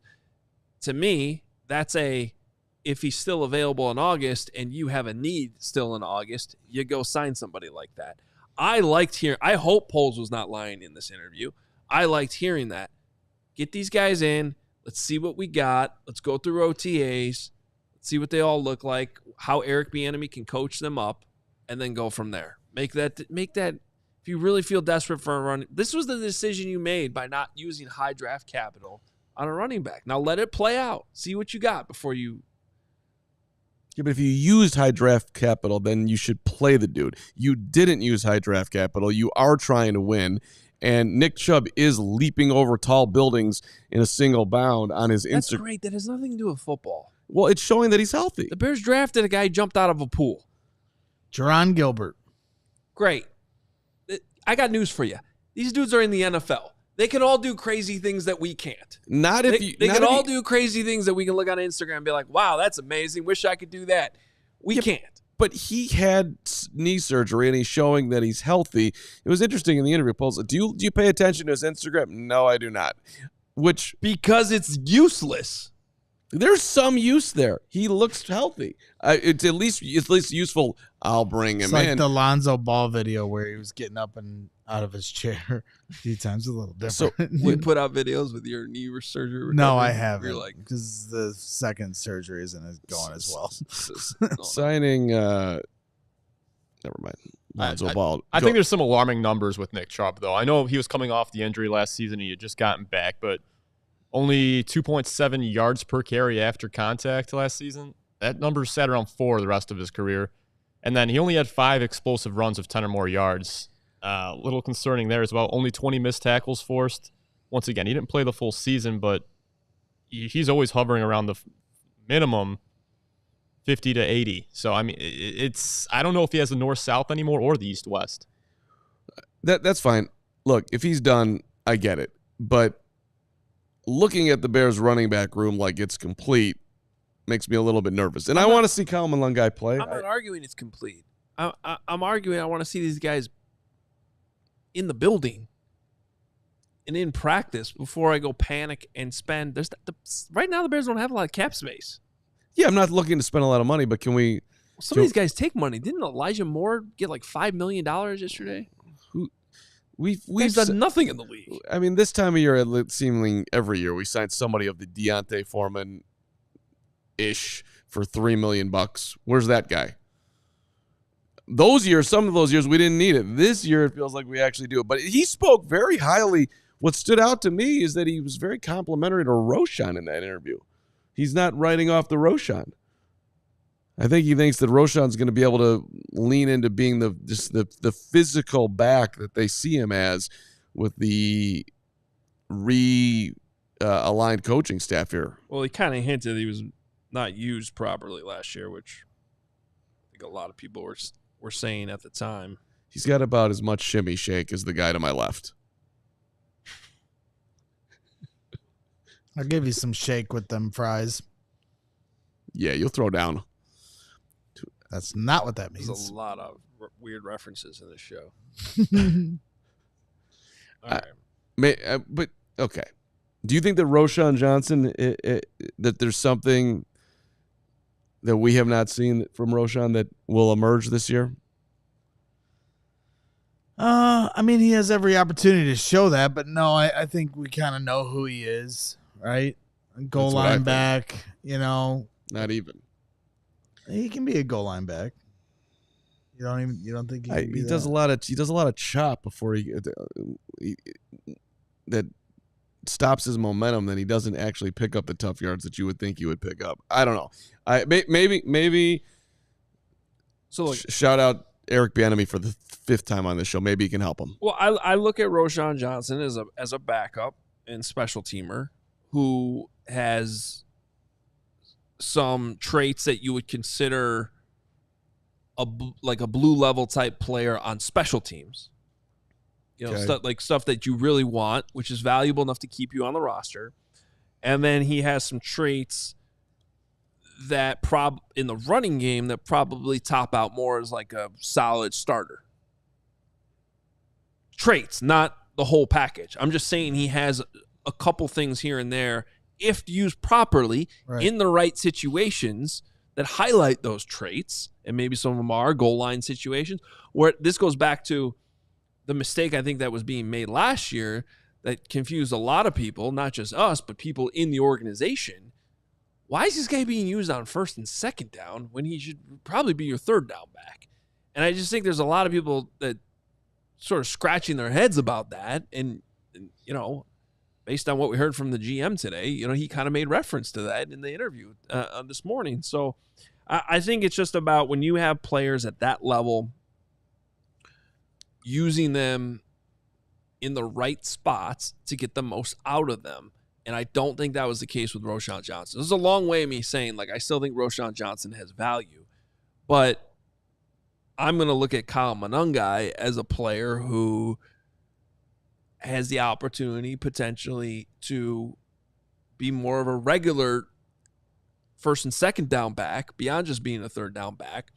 To me, that's if he's still available in August and you have a need still in August, you go sign somebody like that. I hope Poles was not lying in this interview. I liked hearing that. Get these guys in. Let's see what we got. Let's go through OTAs. Let's see what they all look like, how Eric Bieniemy can coach them up, and then go from there. Make that. If you really feel desperate for a run, this was the decision you made by not using high draft capital on a running back. Now let it play out. See what you got before you. Yeah, but if you used high draft capital, then you should play the dude. You didn't use high draft capital. You are trying to win. And Nick Chubb is leaping over tall buildings in a single bound on his Instagram. That's great. That has nothing to do with football. Well, it's showing that he's healthy. The Bears drafted a guy who jumped out of a pool. Jerron Gilbert. Great. I got news for you. These dudes are in the NFL. They can all do crazy things that we can't. They can all do crazy things that we can look on Instagram and be like, wow, that's amazing. Wish I could do that. We can't. But he had knee surgery, and he's showing that he's healthy. It was interesting in the interview, Paul. Do you pay attention to his Instagram? No, I do not. Because it's useless. There's some use there. He looks healthy. It's at least useful. I'll bring him it's like in. The Lonzo Ball video where he was getting up and out of his chair a few times. A little different. So we put out videos with your knee surgery recovery? No, I haven't. You're like, because the second surgery isn't going as well. Signing. Never mind. Lonzo Ball. I think there's some alarming numbers with Nick Chubb, though. I know he was coming off the injury last season. He had just gotten back, but only 2.7 yards per carry after contact last season. That number sat around 4 the rest of his career. And then he only had 5 explosive runs of 10 or more yards. A little concerning there as well. Only 20 missed tackles forced. Once again, he didn't play the full season, but he's always hovering around the minimum 50 to 80. So, I mean, I don't know if he has the north-south anymore or the east-west. That's fine. Look, if he's done, I get it. But looking at the Bears running back room like it's complete makes me a little bit nervous. And I want to see Kyle Monangai play. I'm not arguing it's complete. I'm arguing I want to see these guys in the building and in practice before I go panic and spend. Right now the Bears don't have a lot of cap space. Yeah, I'm not looking to spend a lot of money, but can we? Some of these guys take money. Didn't Elijah Moore get like $5 million yesterday? We've done nothing in the league. I mean, this time of year, seemingly every year, we sign somebody of the Deontay Foreman-ish for $3 million. Where's that guy? Those years, some of those years, we didn't need it. This year, it feels like we actually do it. But he spoke very highly. What stood out to me is that he was very complimentary to Roschon in that interview. He's not writing off the Roschon. I think he thinks that Roschon's going to be able to lean into being the physical back that they see him as with the aligned coaching staff here. Well, he kind of hinted he was not used properly last year, which I think a lot of people were saying at the time. He's got about as much shimmy shake as the guy to my left. I'll give you some shake with them fries. Yeah, you'll throw down. That's not what that means. There's a lot of weird references in this show. All right. But, okay. Do you think that Roschon Johnson, that there's something that we have not seen from Roschon that will emerge this year? I mean, he has every opportunity to show that, but no, I think we kind of know who he is, right? Goal line back, Not even. He can be a goal line back. You don't think he can be he that? does a lot of chop before he that stops his momentum. Then he doesn't actually pick up the tough yards that you would think he would pick up. I don't know. Maybe. So look, shout out Eric Bieniemy for the 5th time on this show. Maybe he can help him. Well, I look at Roschon Johnson as a backup and special teamer who has some traits that you would consider like a blue level type player on special teams. Stuff that you really want, which is valuable enough to keep you on the roster. And then he has some traits that in the running game that probably top out more as like a solid starter. Traits, not the whole package. I'm just saying he has a couple things here and there, if used properly, in the right situations, that highlight those traits, and maybe some of them are goal line situations, where this goes back to the mistake I think that was being made last year that confused a lot of people, not just us, but people in the organization. Why is this guy being used on 1st and 2nd down when he should probably be your 3rd down back? And I just think there's a lot of people that sort of scratching their heads about that, and based on what we heard from the GM today, he kind of made reference to that in the interview this morning. So I think it's just about when you have players at that level, using them in the right spots to get the most out of them. And I don't think that was the case with Roschon Johnson. This is a long way of me saying, I still think Roschon Johnson has value. But I'm going to look at Kyle Monangai as a player who has the opportunity potentially to be more of a regular 1st and 2nd down back beyond just being a 3rd down back.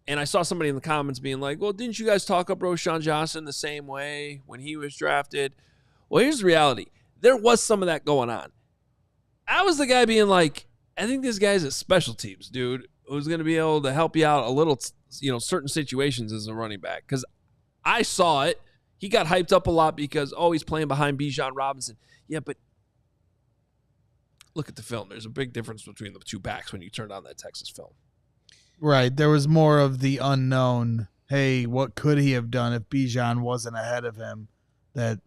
And I saw somebody in the comments being like, well, didn't you guys talk up Roschon Johnson the same way when he was drafted? Well, here's the reality. There was some of that going on. I was the guy being like, I think this guy's a special teams dude who's going to be able to help you out a little, certain situations as a running back. Because I saw it. He got hyped up a lot because, he's playing behind Bijan Robinson. Yeah, but look at the film. There's a big difference between the two backs when you turn on that Texas film. Right. There was more of the unknown. Hey, what could he have done if Bijan wasn't ahead of him that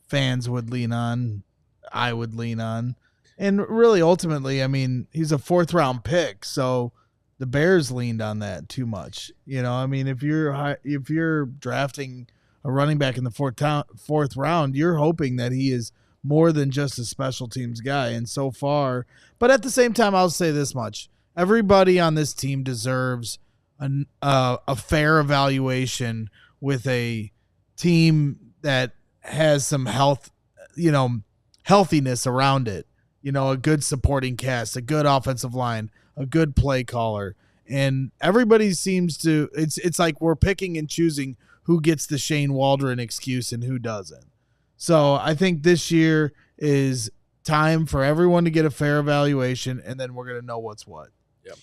fans would lean on, I would lean on. And really, ultimately, I mean, he's a 4th-round pick, so the Bears leaned on that too much. If you're drafting a running back in the 4th round, you're hoping that he is more than just a special teams guy. And so far, but at the same time, I'll say this much. Everybody on this team deserves a fair evaluation with a team that has some healthiness around it. A good supporting cast, a good offensive line, a good play caller. And everybody seems to it's like we're picking and choosing who gets the Shane Waldron excuse and who doesn't. So I think this year is time for everyone to get a fair evaluation, and then we're going to know what's what. Yep.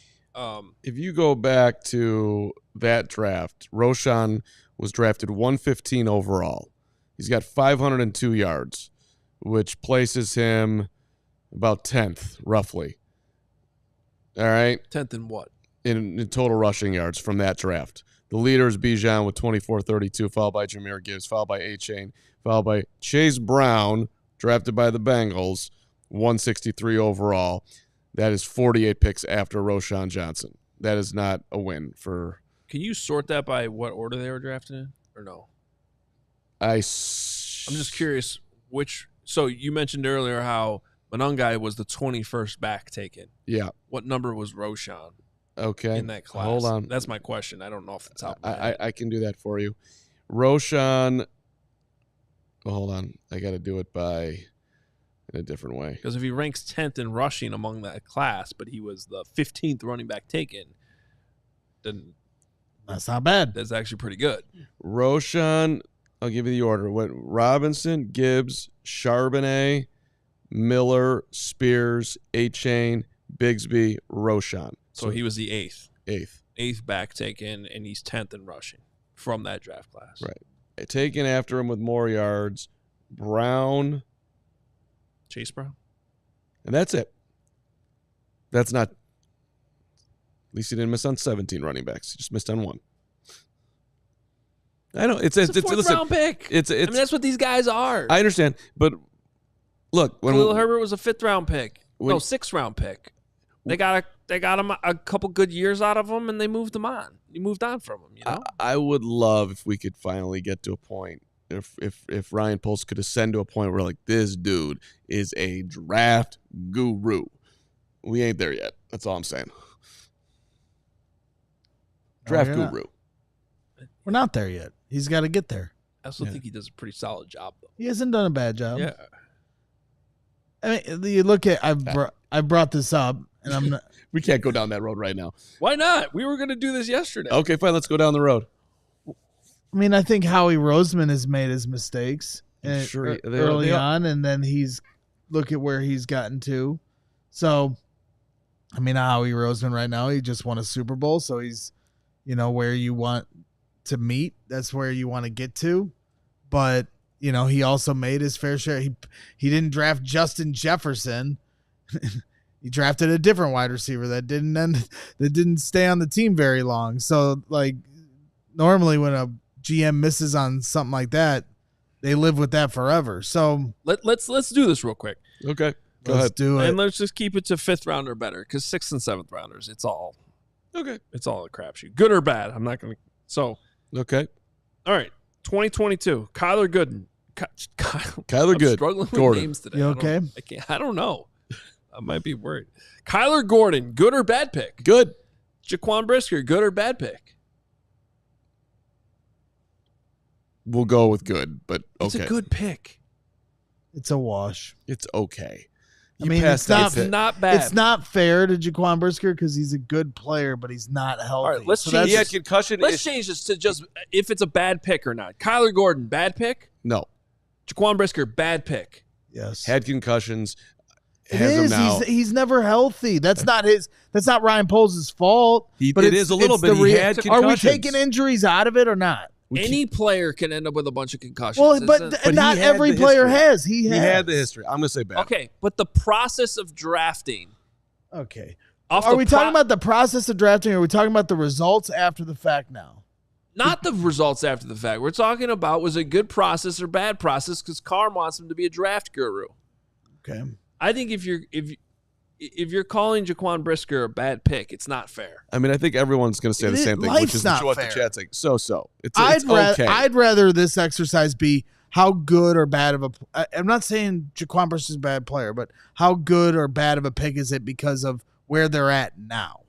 If you go back to that draft, Roschon was drafted 115 overall. He's got 502 yards, which places him about 10th, roughly. All right? 10th in what? In total rushing yards from that draft. The leader is Bijan with 24-32, followed by Jahmyr Gibbs, followed by A-Chain, followed by Chase Brown, drafted by the Bengals, 163 overall. That is 48 picks after Roschon Johnson. That is not a win for... Can you sort that by what order they were drafted in, or no? I'm just curious which... So you mentioned earlier how Monangai was the 21st back taken. Yeah. What number was Roschon? Okay. In that class. Hold on. That's my question. I don't know if it's top. I can do that for you. Roschon. Oh, hold on. I got to do it in a different way. Because if he ranks 10th in rushing among that class, but he was the 15th running back taken, then that's not bad. That's actually pretty good. Roschon, I'll give you the order. What? Robinson, Gibbs, Charbonnet, Miller, Spears, A-Chain, Bigsby, Roschon. So he was the 8th. 8th. 8th back taken, and he's 10th in rushing from that draft class. Right. Taken after him with more yards, Brown. Chase Brown. And that's it. That's not. At least he didn't miss on 17 running backs. He just missed on 1. I know. It's a fourth round pick. It's that's what these guys are. I understand. But look. Khalil Herbert was a 5th round pick. 6th round pick. They got him a couple good years out of him, and they moved him on. You moved on from him. I would love if we could finally get to a point, if Ryan Poles could ascend to a point where like this dude is a draft guru. We ain't there yet. That's all I'm saying. Draft guru. We're not there yet. He's got to get there. I also think he does a pretty solid job, though. He hasn't done a bad job. Yeah. I mean, you look at I brought this up, and I'm not. We can't go down that road right now. Why not? We were going to do this yesterday. Okay, fine. Let's go down the road. I mean, I think Howie Roseman has made his mistakes early on, and then look at where he's gotten to. So, I mean, Howie Roseman right now, he just won a Super Bowl, so he's, where you want to meet. That's where you want to get to. But, he also made his fair share. He didn't draft Justin Jefferson. He drafted a different wide receiver that didn't stay on the team very long. So, like, normally when a GM misses on something like that, they live with that forever. So let's do this real quick. Okay, let's do it, and let's just keep it to 5th round or better, because 6th and 7th rounders, it's all okay. It's all a crapshoot, good or bad. I'm not gonna. So okay, all right. 2022, Kyler Gooden. Kyler I'm Good. Struggling Gordon. with names today. You okay? I don't know. I might be worried. Kyler Gordon, good or bad pick? Good. Jaquan Brisker, good or bad pick? We'll go with good, but okay. It's a good pick. It's a wash. It's okay. I mean, it's not bad. It's not fair to Jaquan Brisker because he's a good player, but he's not healthy. All right, let's change. He had concussion. Let's change this to just if it's a bad pick or not. Kyler Gordon, bad pick? No. Jaquan Brisker, bad pick. Yes. Had concussions. It is. He's never healthy. That's not his. That's not Ryan Poles' fault. But it is a little bit. He had concussions. Are we taking injuries out of it or not? Any player can end up with a bunch of concussions. Well, but not every player has. He had the history. I'm going to say bad. Okay, but the process of drafting. Okay. Are we talking about the process of drafting, or are we talking about the results after the fact now? Not the results after the fact. We're talking about was it good process or bad process, because Carm wants him to be a draft guru. Okay. I think if you're calling Jaquan Brisker a bad pick, it's not fair. I mean, I think everyone's going to say the same thing, which is what the chat's like. So. It's okay. I'd rather this exercise be how good or bad of I'm not saying Jaquan Brisker is a bad player, but how good or bad of a pick is it because of where they're at now?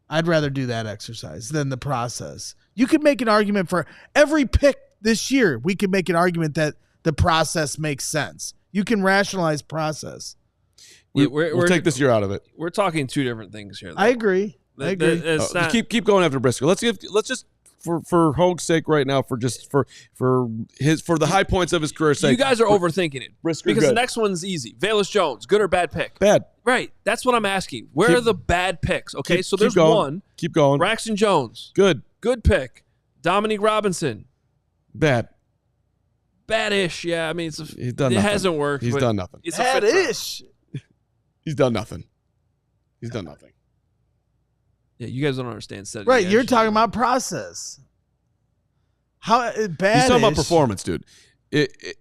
I'd rather do that exercise than the process. You could make an argument for every pick this year. We could make an argument that the process makes sense. You can rationalize process. We'll take this year out of it. We're talking two different things here, though. I agree. Keep going after Brisker. Let's just for Hoge's sake right now, for the high points of his career sake. You guys are overthinking it. Brisker, because good. The next one's easy. Velus Jones, good or bad pick? Bad. Right. That's what I'm asking. Where are the bad picks? Okay, so there's going. one. Keep going. Braxton Jones. Good. Good pick. Dominique Robinson. Bad. Bad-ish. Yeah, I mean, he's done nothing. Hasn't worked. He's done nothing. It's bad-ish. He's done nothing. He's done nothing. Yeah, you guys don't understand. Right, you're talking about process. How bad? He's talking about performance, dude.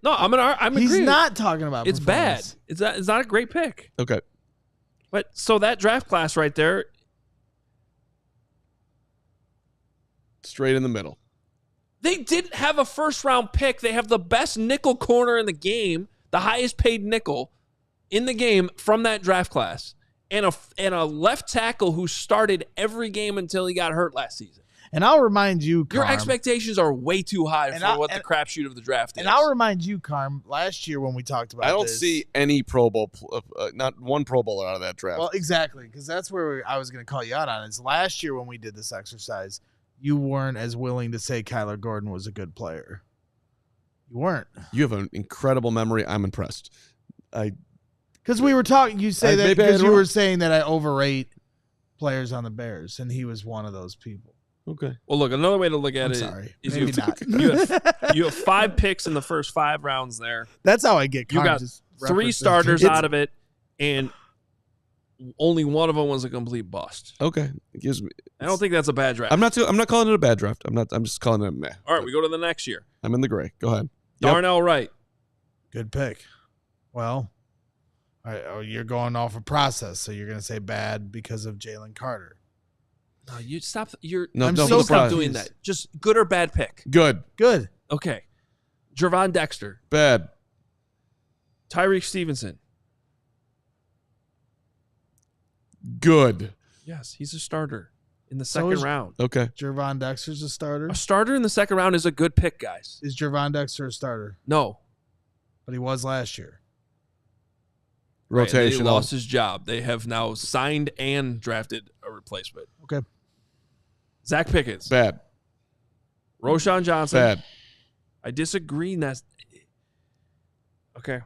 No, I'm agreeing. He's not talking about. It's bad. It's not a great pick. Okay. But so that draft class right there, straight in the middle. They didn't have a first-round pick. They have the best nickel corner in the game, the highest-paid nickel in the game from that draft class, and a left tackle who started every game until he got hurt last season. And I'll remind you, Carm, your expectations are way too high for what the crapshoot of the draft is. And I'll remind you, Carm, last year when we talked about I don't see any Pro Bowl, not one Pro Bowler out of that draft. Well, exactly, because that's where I was going to call you out on. Is last year when we did this exercise, you weren't as willing to say Kyler Gordon was a good player. You weren't. You have an incredible memory. I'm impressed. Because we were talking, you say that because you were saying that I overrate players on the Bears, and he was one of those people. Okay. Well, look, another way to look at is maybe not. you have 5 picks in the first 5 rounds there. That's how I get. You got 3 starters out of it, and only one of them was a complete bust. Okay, it gives me. I don't think that's a bad draft. I'm not calling it a bad draft. I'm just calling it a meh. All right, we go to the next year. I'm in the gray. Go ahead. Darnell Wright. Good pick. Well, you're going off a process, so you're going to say bad because of Jalen Carter. No, you stop. I'm so stop doing that. Just good or bad pick. Good. Okay. Gervon Dexter. Bad. Tyreek Stevenson. Good. Yes, he's a starter in the second round. Okay. Gervon Dexter's a starter? A starter in the second round is a good pick, guys. Is Gervon Dexter a starter? No. But he was last year. Right, Rotation. he lost his job. They have now signed and drafted a replacement. Okay. Zach Pickens. Bad. Roschon Johnson. Bad. I disagree. Okay.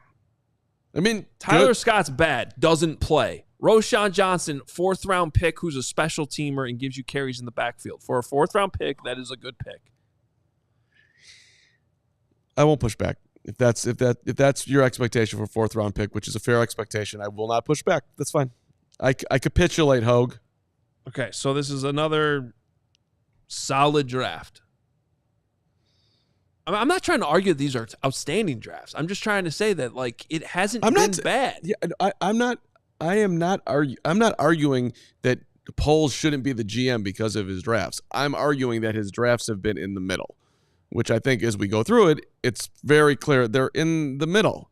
I mean, Tyler Scott's bad. Doesn't play. Roschon Johnson, 4th round pick, who's a special teamer and gives you carries in the backfield. For a 4th round pick, that is a good pick. I won't push back. If that's your expectation for 4th round pick, which is a fair expectation, I will not push back. That's fine. I capitulate, Hoge. Okay, so this is another solid draft. I'm not trying to argue that these are outstanding drafts. I'm just trying to say that it hasn't been bad. Yeah, I'm not arguing that Poles shouldn't be the GM because of his drafts. I'm arguing that his drafts have been in the middle, which I think as we go through it, it's very clear they're in the middle.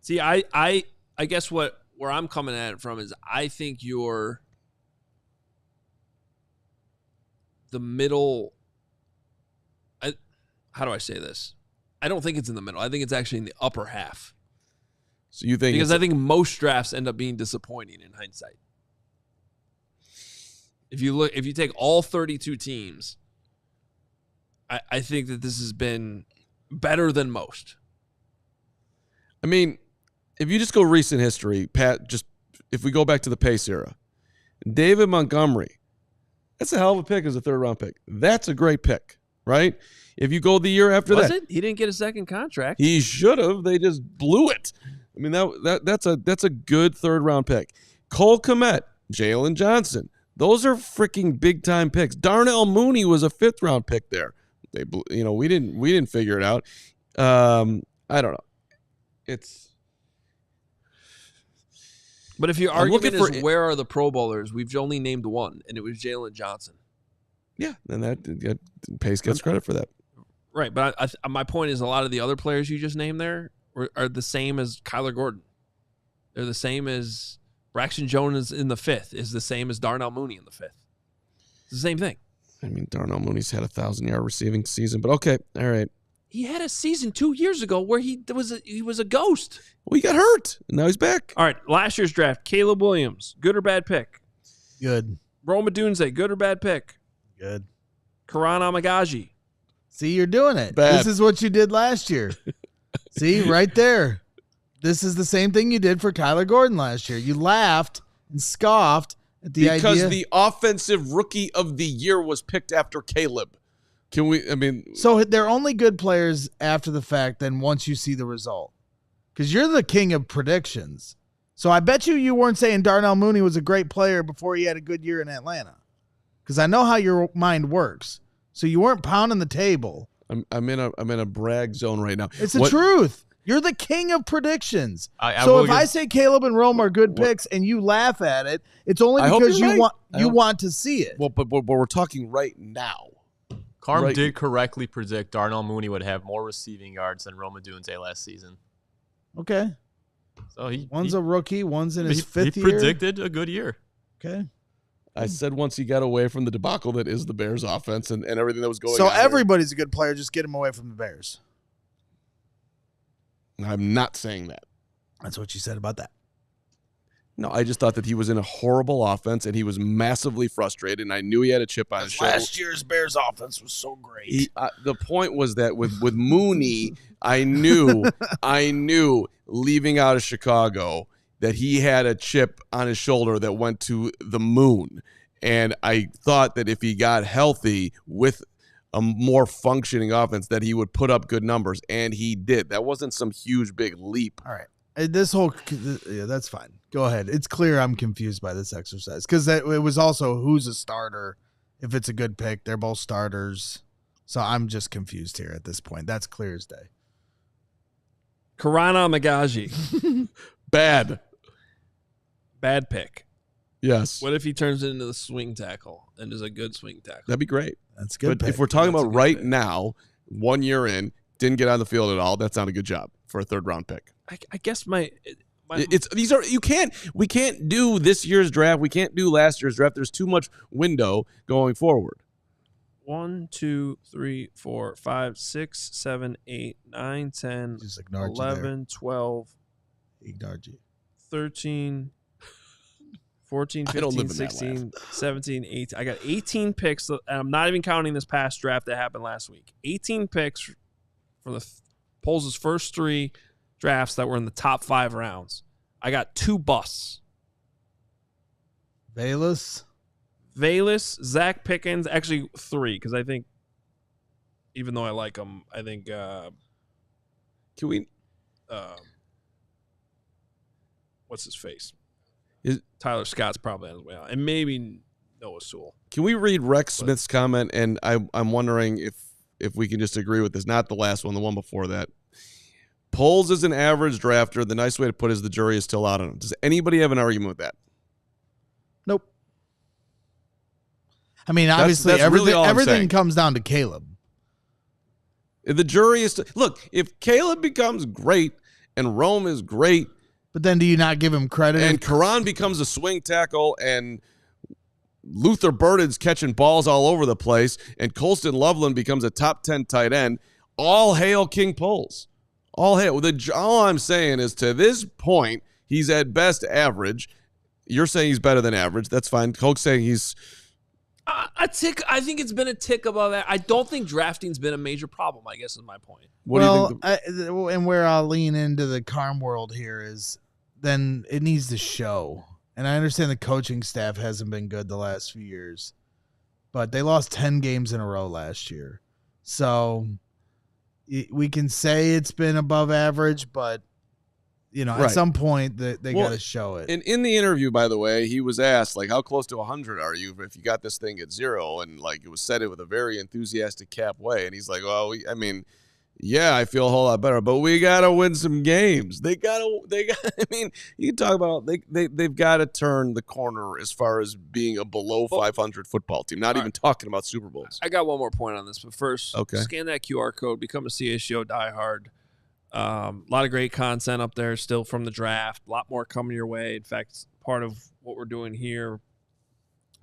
See, I guess where I'm coming at it from is I think you're the middle. How do I say this? I don't think it's in the middle. I think it's actually in the upper half. So you think because I think most drafts end up being disappointing in hindsight. If you take all 32 teams, I think that this has been better than most. I mean, if you just go recent history, if we go back to the Pace era, David Montgomery, that's a hell of a pick as a 3rd round pick. That's a great pick, right? If you go the year after Was it? He didn't get a second contract. He should have. They just blew it. I mean, that's a good 3rd round pick. Cole Kmet, Jalen Johnson, those are freaking big time picks. Darnell Mooney was a 5th round pick there. We didn't figure it out. I don't know. But if your argument is where are the Pro Bowlers, we've only named one, and it was Jalen Johnson. Yeah, and that Pace gets credit for that. Right, but my point is a lot of the other players you just named there are the same as Kyler Gordon. They're the same as Braxton Jones in the 5th is the same as Darnell Mooney in the 5th. It's the same thing. I mean, Darnell Mooney's had a 1,000-yard receiving season, but okay, all right. He had a season 2 years ago where he was a ghost. Well, he got hurt, and now he's back. All right, last year's draft, Caleb Williams, good or bad pick? Good. Rome Odunze, good or bad pick? Good. Karan Amagaji. See, you're doing it. Bad. This is what you did last year. See, right there. This is the same thing you did for Kyler Gordon last year. You laughed and scoffed at the idea. Because the offensive rookie of the year was picked after Caleb. So they're only good players after the fact than once you see the result. Because you're the king of predictions. So I bet you weren't saying Darnell Mooney was a great player before he had a good year in Atlanta. Because I know how your mind works. So you weren't pounding the table. I'm in a brag zone right now. It's the truth. You're the king of predictions. I say Caleb and Rome are good picks and you laugh at it, it's only because you want to see it. Well, but we're talking right now. Carm did correctly predict Darnell Mooney would have more receiving yards than Rome Odunze last season. Okay. So one's a rookie, one's in his 5th year. He predicted a good year. Okay. I said once he got away from the debacle that is the Bears offense and everything that was going on. So everybody's a good player, just get him away from the Bears. I'm not saying that. That's what you said about that. No, I just thought that he was in a horrible offense and he was massively frustrated, and I knew he had a chip on his shoulder. Last year's Bears offense was so great. The point was that with Mooney, I knew leaving out of Chicago that he had a chip on his shoulder that went to the moon. And I thought that if he got healthy with a more functioning offense that he would put up good numbers, and he did. That wasn't some huge, big leap. All right. That's fine. Go ahead. It's clear I'm confused by this exercise because it was also who's a starter. If it's a good pick, they're both starters. So I'm just confused here at this point. That's clear as day. Karan Amagaji. Bad pick. Yes. What if he turns it into the swing tackle and is a good swing tackle? That'd be great. That's good. But if we're talking about right now, 1 year in, didn't get on the field at all, that's not a good job for a 3rd round pick. I guess we can't do this year's draft. We can't do last year's draft. There's too much window going forward. 1, 2, 3, 4, 5, 6, 7, 8, 9, 10, 11, 12, 13, 14, 15, 16, 17, 18. I got 18 picks, and I'm not even counting this past draft that happened last week. 18 picks for the Poles' first 3 drafts that were in the top 5 rounds. I got 2 busts. Bayless, Zach Pickens, actually 3, because I think, even though I like him, I think can we what's his face? Tyler Scott's probably on his way out. And maybe Noah Sewell. Can we read Rex Smith's comment? And I'm wondering if we can just agree with this. Not the last one, the one before that. Poles is an average drafter. The nice way to put it is the jury is still out on him. Does anybody have an argument with that? Nope. I mean, obviously, that's really all I'm everything saying. comes down to Caleb. The jury is look, if Caleb becomes great and Rome is great, but then do you not give him credit? And Karan becomes a swing tackle, and Luther Burden's catching balls all over the place, and Colston Loveland becomes a top 10 tight end. All hail King Poles. All hail. All I'm saying is, to this point, he's at best average. You're saying he's better than average. That's fine. Hoge's saying he's a tick. I think it's been a tick above that. I don't think drafting's been a major problem, I guess is my point. And where I'll lean into the Carm world here is then it needs to show. And I understand the coaching staff hasn't been good the last few years, but they lost 10 games in a row last year. So we can say it's been above average, but at some point they got to show it. And in the interview, by the way, he was asked, like, how close to 100 are you if you got this thing at 0? And, like, it was said it with a very enthusiastic Cap way. And he's like, well, yeah, I feel a whole lot better. But we got to win some games. They got. I mean, you can talk about they've got to turn the corner as far as being a below 500 football team. Not even talking about Super Bowls. I got one more point on this, but first, okay. Scan that QR code, become a CHGO diehard. A lot of great content up there still from the draft. A lot more coming your way. In fact, part of what we're doing here,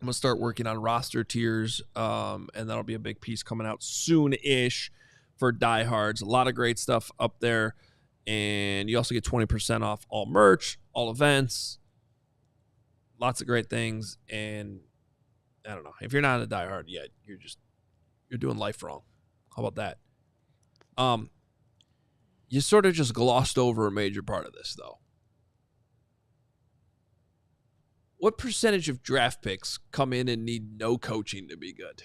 I'm going to start working on roster tiers, and that'll be a big piece coming out soon-ish for diehards. A lot of great stuff up there, and you also get 20% off all merch, all events, lots of great things, and I don't know. If you're not a diehard yet, you're doing life wrong. How about that? You sort of just glossed over a major part of this, though. What percentage of draft picks come in and need no coaching to be good?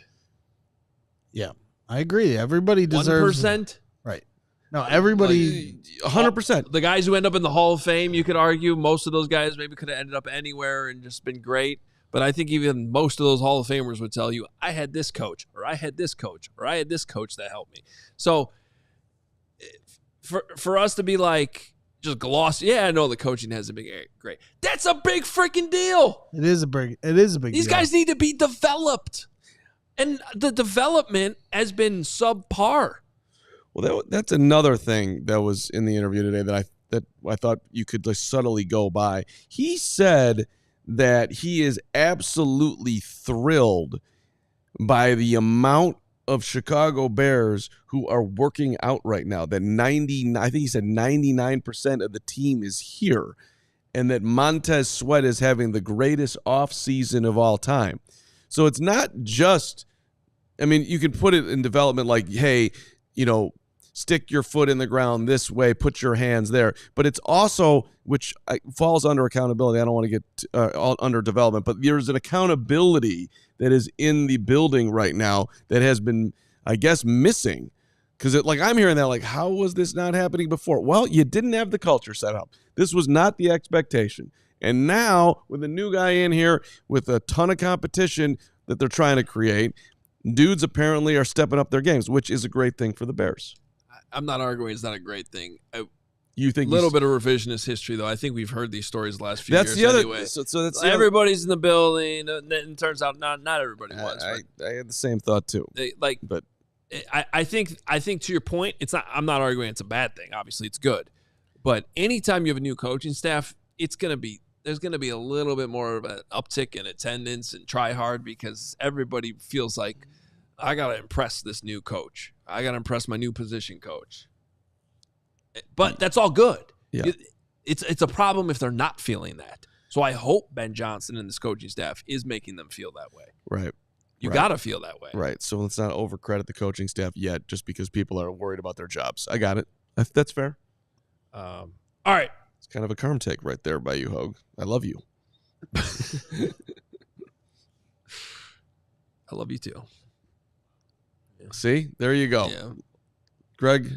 Yeah, I agree. Everybody deserves 1%? Right. No, everybody 100%. The guys who end up in the Hall of Fame, you could argue most of those guys maybe could have ended up anywhere and just been great. But I think even most of those Hall of Famers would tell you, I had this coach, or I had this coach, or I had this coach that helped me. So for us to be like, just gloss, yeah, I know the coaching hasn't been great. That's a big freaking deal. It is a big deal. These guys need to be developed. And the development has been subpar. Well, that's another thing that was in the interview today that I thought you could just subtly go by. He said that he is absolutely thrilled by the amount of Chicago Bears who are working out right now. That I think he said 99% of the team is here, and that Montez Sweat is having the greatest offseason of all time. So it's not just, I mean, you can put it in development like, hey, stick your foot in the ground this way, put your hands there. But it's also, which falls under accountability. I don't want to get under development, but there's an accountability that is in the building right now that has been, I guess, missing. Because I'm hearing that, how was this not happening before? Well, you didn't have the culture set up. This was not the expectation. And now, with a new guy in here with a ton of competition that they're trying to create, dudes apparently are stepping up their games, which is a great thing for the Bears. I'm not arguing it's not a great thing. You think a little bit of revisionist history, though. I think we've heard these stories the last few years. That's the other. Anyway. So that's the everybody's in the building, and it turns out not everybody was. I had the same thought too. But I think to your point, it's not. I'm not arguing it's a bad thing. Obviously, it's good. But anytime you have a new coaching staff, there's going to be a little bit more of an uptick in attendance and try hard because everybody feels like I got to impress this new coach. I got to impress my new position coach. But that's all good. Yeah. It's a problem if they're not feeling that. So I hope Ben Johnson and this coaching staff is making them feel that way. Right. You got to feel that way. Right. So let's not overcredit the coaching staff yet just because people are worried about their jobs. I got it. That's fair. All right. It's kind of a calm take right there by you, Hoge. I love you. I love you too. See? There you go. Yeah. Greg,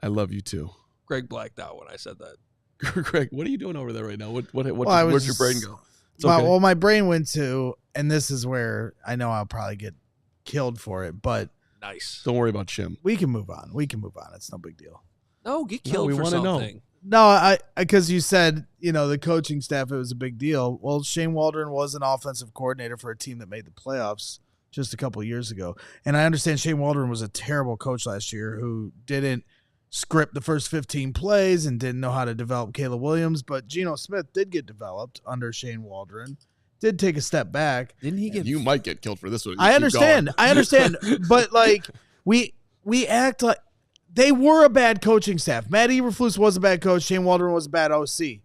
I love you too. Greg blacked out when I said that. Greg, what are you doing over there right now? Where'd your brain go? Okay. Well, my brain went to, and this is where I know I'll probably get killed for it, but nice. Don't worry about Shim. We can move on. It's no big deal. No, get killed for something. No, because you said, the coaching staff, it was a big deal. Well, Shane Waldron was an offensive coordinator for a team that made the playoffs just a couple of years ago. And I understand Shane Waldron was a terrible coach last year who didn't script the first 15 plays and didn't know how to develop Caleb Williams. But Geno Smith did get developed under Shane Waldron, did take a step back. Didn't he get? You might get killed for this one. I understand. But we act like they were a bad coaching staff. Matt Eberflus was a bad coach. Shane Waldron was a bad OC.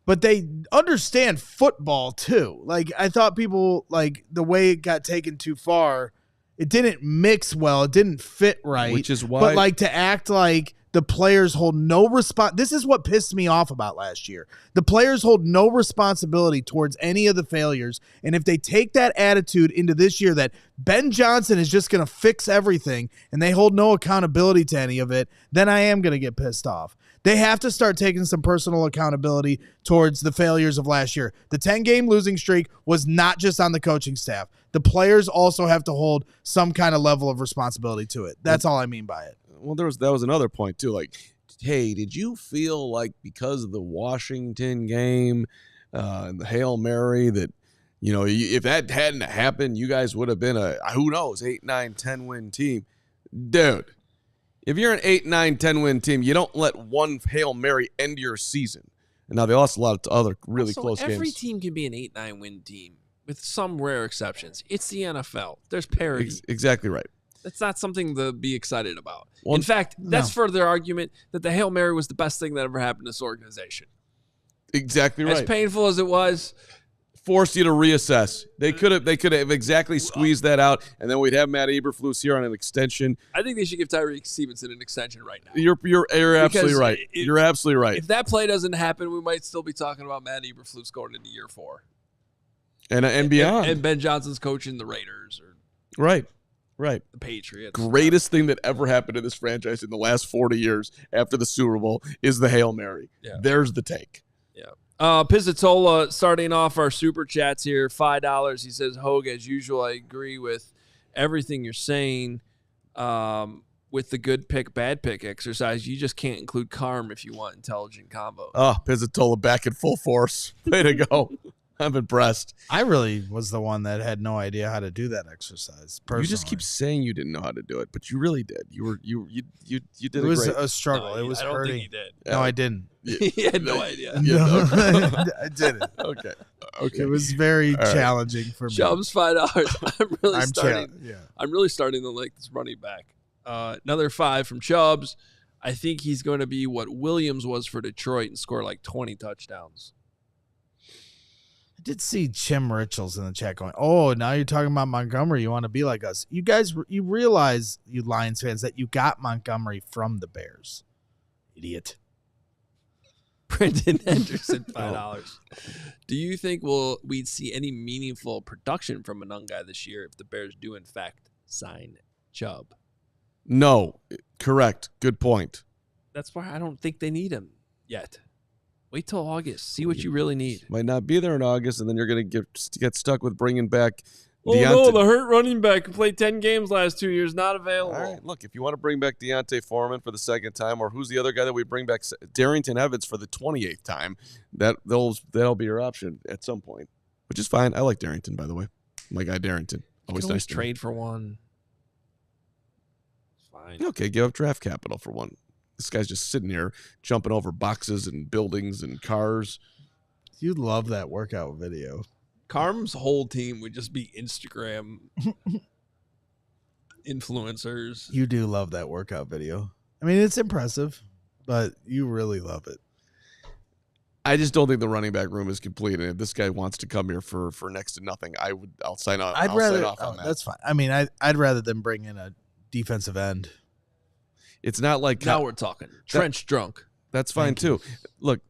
But they understand football, too. I thought people, the way it got taken too far, it didn't mix well. It didn't fit right. Which is why. But, to act like the players hold no this is what pissed me off about last year. The players hold no responsibility towards any of the failures. And if they take that attitude into this year that Ben Johnson is just going to fix everything and they hold no accountability to any of it, then I am going to get pissed off. They have to start taking some personal accountability towards the failures of last year. The 10-game losing streak was not just on the coaching staff. The players also have to hold some kind of level of responsibility to it. That's all I mean by it. well, that was another point too. Like, hey, did you feel like because of the Washington game and the Hail Mary that, if that hadn't happened, you guys would have been who knows, 8, 9, 10 win team? Dude, if you're an 8, 9, 10 win team, you don't let one Hail Mary end your season. And now they lost a lot of other really close games. Every team can be an 8, 9 win team with some rare exceptions. It's the NFL. There's parity. Exactly right. That's not something to be excited about. Well, in fact, that's further argument that the Hail Mary was the best thing that ever happened to this organization. Exactly right. As painful as it was, forced you to reassess. They could have exactly squeezed that out, and then we'd have Matt Eberflus here on an extension. I think they should give Tyreek Stevenson an extension right now. You're absolutely right. You're absolutely right. If that play doesn't happen, we might still be talking about Matt Eberflus going into year 4. And beyond. And Ben Johnson's coaching the Raiders or right. the Patriots. Greatest thing that ever happened to this franchise in the last 40 years after the Super Bowl is the Hail Mary. Yeah. There's the take. Yeah. Pizzatola starting off our super chats here, $5. He says, Hoge, as usual, I agree with everything you're saying. With the good pick, bad pick exercise, you just can't include Carm if you want intelligent combos. Oh, Pizzatola back in full force. Way to go. I'm impressed. I really was the one that had no idea how to do that exercise. Personally. You just keep saying you didn't know how to do it, but you really did. You did. It was a struggle. It was hurting. I don't think he did. No, I didn't. He had no idea. No, I didn't. Okay. It was very challenging for me. Chubb's $5. I'm really starting to like this running back. Another 5 from Chubbs. I think he's going to be what Williams was for Detroit and score like 20 touchdowns. I did see Jim Richels in the chat going, oh, now you're talking about Montgomery. You want to be like us. You guys, you realize, you Lions fans, that you got Montgomery from the Bears. Idiot. Brendan Henderson, $5. Do you think we'd see any meaningful production from Monangai this year if the Bears do, in fact, sign Chubb? No. Correct. Good point. That's why I don't think they need him yet. Wait till August. See what you really need. Might not be there in August, and then you're going to get stuck with bringing back Deontay. No, the hurt running back who played 10 games last 2 years, not available. All right, look, if you want to bring back Deontay Foreman for the second time, or who's the other guy that we bring back, Darrington Evans for the 28th time, that'll be your option at some point, which is fine. I like Darrington, by the way. My guy Darrington. Always nice to trade for one. It's fine. Okay, give up draft capital for one. This guy's just sitting here jumping over boxes and buildings and cars. You'd love that workout video. Carm's whole team would just be Instagram influencers. You do love that workout video. I mean, it's impressive, but you really love it. I just don't think the running back room is complete. And if this guy wants to come here for next to nothing, I'll sign off. I'll sign off on that. That's fine. I mean, I'd rather than bring in a defensive end. It's not like now we're talking trench drunk. That's fine too. Look,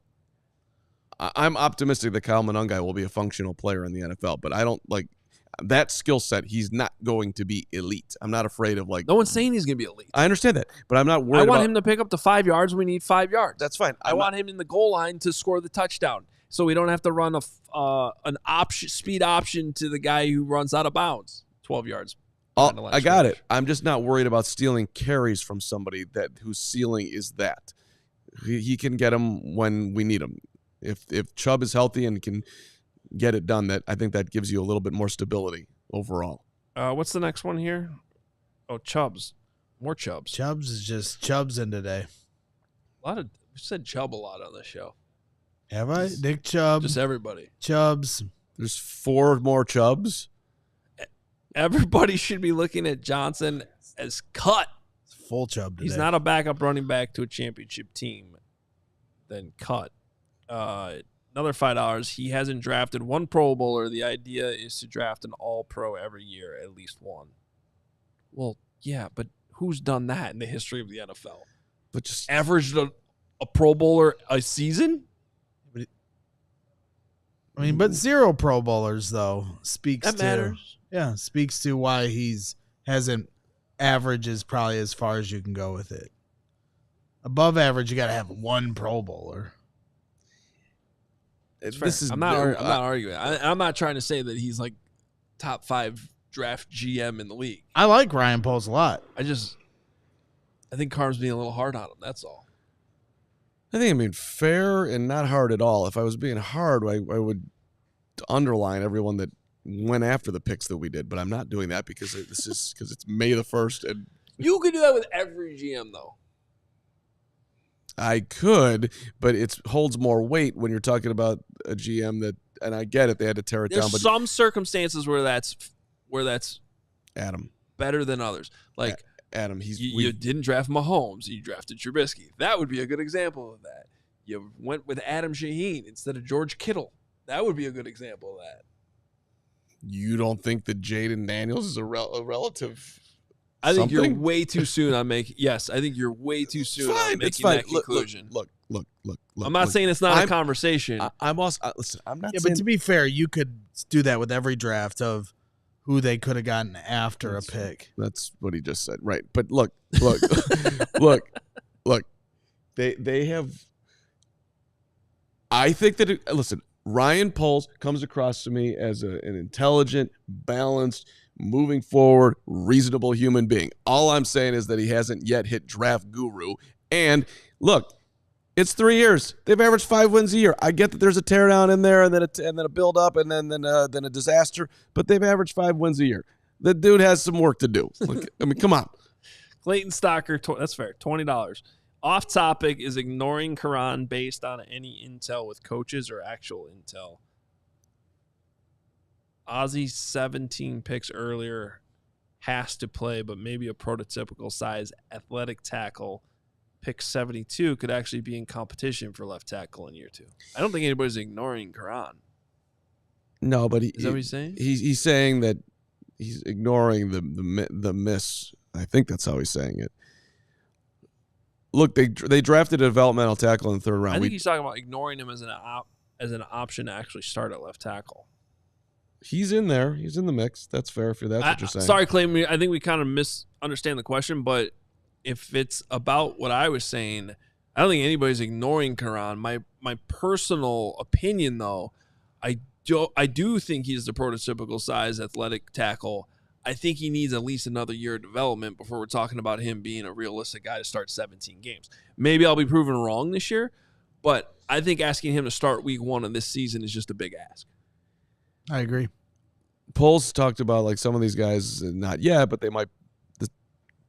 I'm optimistic that Kyle Monangai will be a functional player in the NFL, but I don't like that skill set. He's not going to be elite. I'm not afraid of like. No one's saying he's going to be elite. I understand that, but I'm not worried. I want him to pick up the 5 yards. We need 5 yards. That's fine. I want him in the goal line to score the touchdown, so we don't have to run an speed option to the guy who runs out of bounds 12 yards. I got it. I'm just not worried about stealing carries from somebody whose ceiling is that. He can get them when we need them. If Chubb is healthy and can get it done, I think that gives you a little bit more stability overall. What's the next one here? Oh, Chubbs. More Chubbs. Chubbs is just Chubbs in today. We said Chubb a lot on this show. Have I? Nick Chubb. Just everybody. Chubbs. There's 4 more Chubbs. Everybody should be looking at Johnson as cut. It's full Chubb today. He's not a backup running back to a championship team. Then cut. Another $5. He hasn't drafted one Pro Bowler. The idea is to draft an All-Pro every year, at least one. Well, yeah, but who's done that in the history of the NFL? But just averaged a Pro Bowler a season? I mean, but 0 Pro Bowlers though speaks that matters. Speaks to why hasn't averages probably as far as you can go with it. Above average, you got to have 1 Pro Bowler. I'm not arguing. I'm not trying to say that he's like top 5 draft GM in the league. I like Ryan Poles a lot. I I think Carm's being a little hard on him. That's all. I think I'm being fair and not hard at all. If I was being hard, I would underline everyone that went after the picks that we did, but I'm not doing that because it's May the 1st. And you could do that with every GM, though. I could, but it holds more weight when you're talking about a GM that, and I get it, they had to tear it down. But some circumstances where that's Adam better than others. Like Adam, you didn't draft Mahomes, you drafted Trubisky. That would be a good example of that. You went with Adam Shaheen instead of George Kittle. That would be a good example of that. You don't think that Jaden Daniels is a relative? I think you're way too soon on making. Yes, I think you're way too soon on making that conclusion. Look. I'm not saying it's not a conversation. I'm also listen. I'm not. Yeah, saying, but to be fair, you could do that with every draft of who they could have gotten after a pick. That's what he just said, right? But look. They have. I think that listen. Ryan Poles comes across to me as an intelligent, balanced, moving forward, reasonable human being. All I'm saying is that he hasn't yet hit draft guru. And look, it's 3 years. They've averaged 5 wins a year. I get that there's a teardown in there and then a build up and then a disaster, but they've averaged 5 wins a year. The dude has some work to do. Like, I mean, come on. Clayton Stocker, that's fair. $20. Off topic is ignoring Quran based on any intel with coaches or actual intel. Ozzy 17 picks earlier has to play, but maybe a prototypical size athletic tackle. Pick 72 could actually be in competition for left tackle in year 2. I don't think anybody's ignoring Quran. No, but is that what he's saying? He's saying that he's ignoring the miss. I think that's how he's saying it. Look, they drafted a developmental tackle in the 3rd round. I think he's talking about ignoring him as an option to actually start at left tackle. He's in there. He's in the mix. That's fair if that's what you're saying. Sorry, Clay. I think we kind of misunderstand the question, but if it's about what I was saying, I don't think anybody's ignoring Quran. My personal opinion, though, I do think he's the prototypical size athletic tackle. I think he needs at least another year of development before we're talking about him being a realistic guy to start 17 games. Maybe I'll be proven wrong this year, but I think asking him to start week 1 of this season is just a big ask. I agree. Poles talked about like some of these guys, not yet, but they might.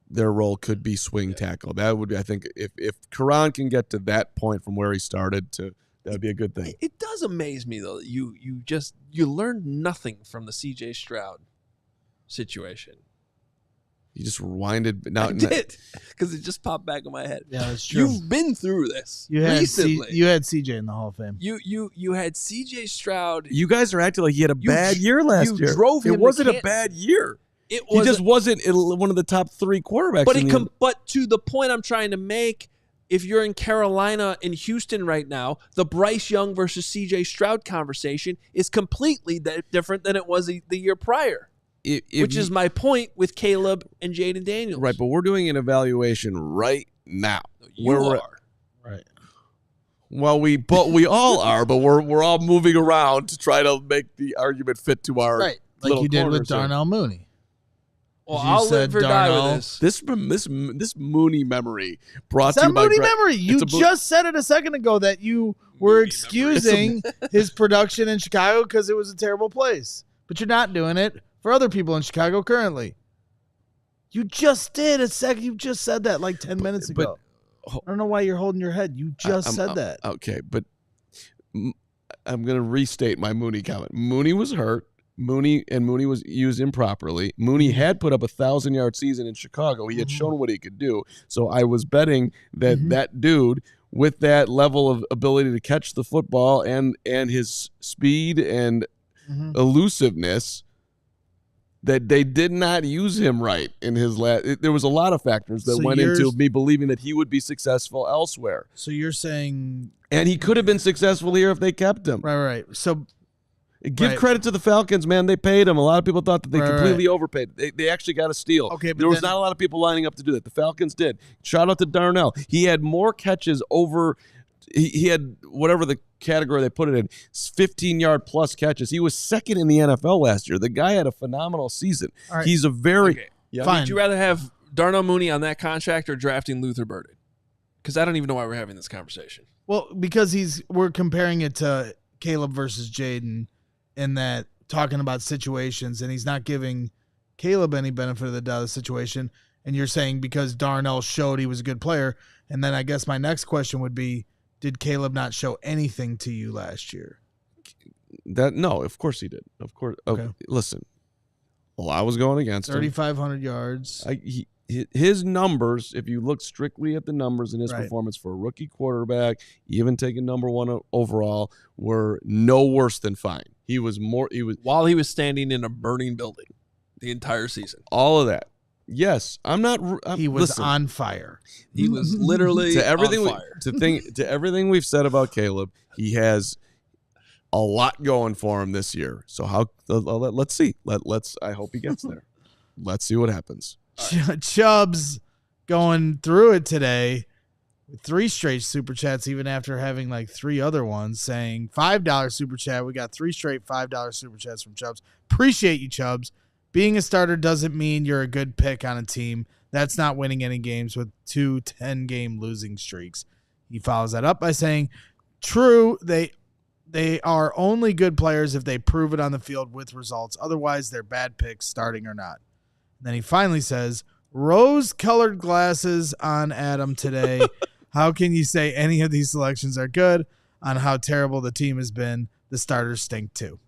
Their role could be swing tackle. That would be, I think, if Quran can get to that point from where he started, that would be a good thing. It does amaze me though that you learned nothing from the CJ Stroud situation. You just rewinded. I did, because it just popped back in my head. Yeah, that's true. You've been through this recently. You had CJ in the Hall of Fame. You had CJ Stroud. You guys are acting like he had a bad year last year. Drove him. It wasn't a bad year. He just wasn't one of the top 3 quarterbacks. But to the point I'm trying to make, if you're in Carolina and Houston right now, the Bryce Young versus CJ Stroud conversation is completely different than it was the year prior. Which is my point with Caleb and Jaden Daniels. Right, but we're doing an evaluation right now. You are. Right. Well, we all are, but we're all moving around to try to make the argument fit to our right, like you did with Darnell Mooney. Well, I'll live or die with this. This Mooney memory brought to you by Mooney memory. You just said it a second ago that you were excusing his production in Chicago because it was a terrible place, but you're not doing it for other people in Chicago currently. You just did a second. You just said that like 10 minutes ago. I don't know why you're holding your head. You just said that. Okay, but I'm going to restate my Mooney comment. Mooney was hurt. Mooney was used improperly. Mooney had put up a 1,000-yard season in Chicago. He had shown what he could do. So I was betting that that dude, with that level of ability to catch the football and his speed and elusiveness, that they did not use him right in his last. There was a lot of factors that went into me believing that he would be successful elsewhere. So you're saying, and he could have been successful here if they kept him. Right. So give credit to the Falcons, man. They paid him. A lot of people thought that they completely overpaid. They actually got a steal. Okay, but there was not a lot of people lining up to do that. The Falcons did. Shout out to Darnell. He had more catches over. He had whatever the category they put it in, 15-yard plus catches. He was second in the NFL last year. The guy had a phenomenal season. Right. He's a very fine. Would you rather have Darnell Mooney on that contract or drafting Luther Burden? Because I don't even know why we're having this conversation. Well, because we're comparing it to Caleb versus Jaden in that talking about situations, and he's not giving Caleb any benefit of the doubt of the situation. And you're saying because Darnell showed he was a good player. And then I guess my next question would be, did Caleb not show anything to you last year? No, of course he did. Of course. Okay. Listen, well, I was going against 3,500 yards. His numbers, if you look strictly at the numbers in his Right. performance for a rookie quarterback, even taking number 1 overall, were no worse than fine. While he was standing in a burning building the entire season. All of that. Yes, He was on fire. He was literally on fire. To everything we've said about Caleb, he has a lot going for him this year. So let's see. I hope he gets there. Let's see what happens. Chubbs going through it today with 3 straight super chats, even after having like 3 other ones, saying $5 super chat. We got 3 straight $5 super chats from Chubbs. Appreciate you, Chubbs. Being a starter doesn't mean you're a good pick on a team. That's not winning any games with 2 10-game losing streaks. He follows that up by saying, true, they are only good players if they prove it on the field with results. Otherwise, they're bad picks, starting or not. And then he finally says, rose-colored glasses on Adam today. How can you say any of these selections are good on how terrible the team has been? The starters stink too.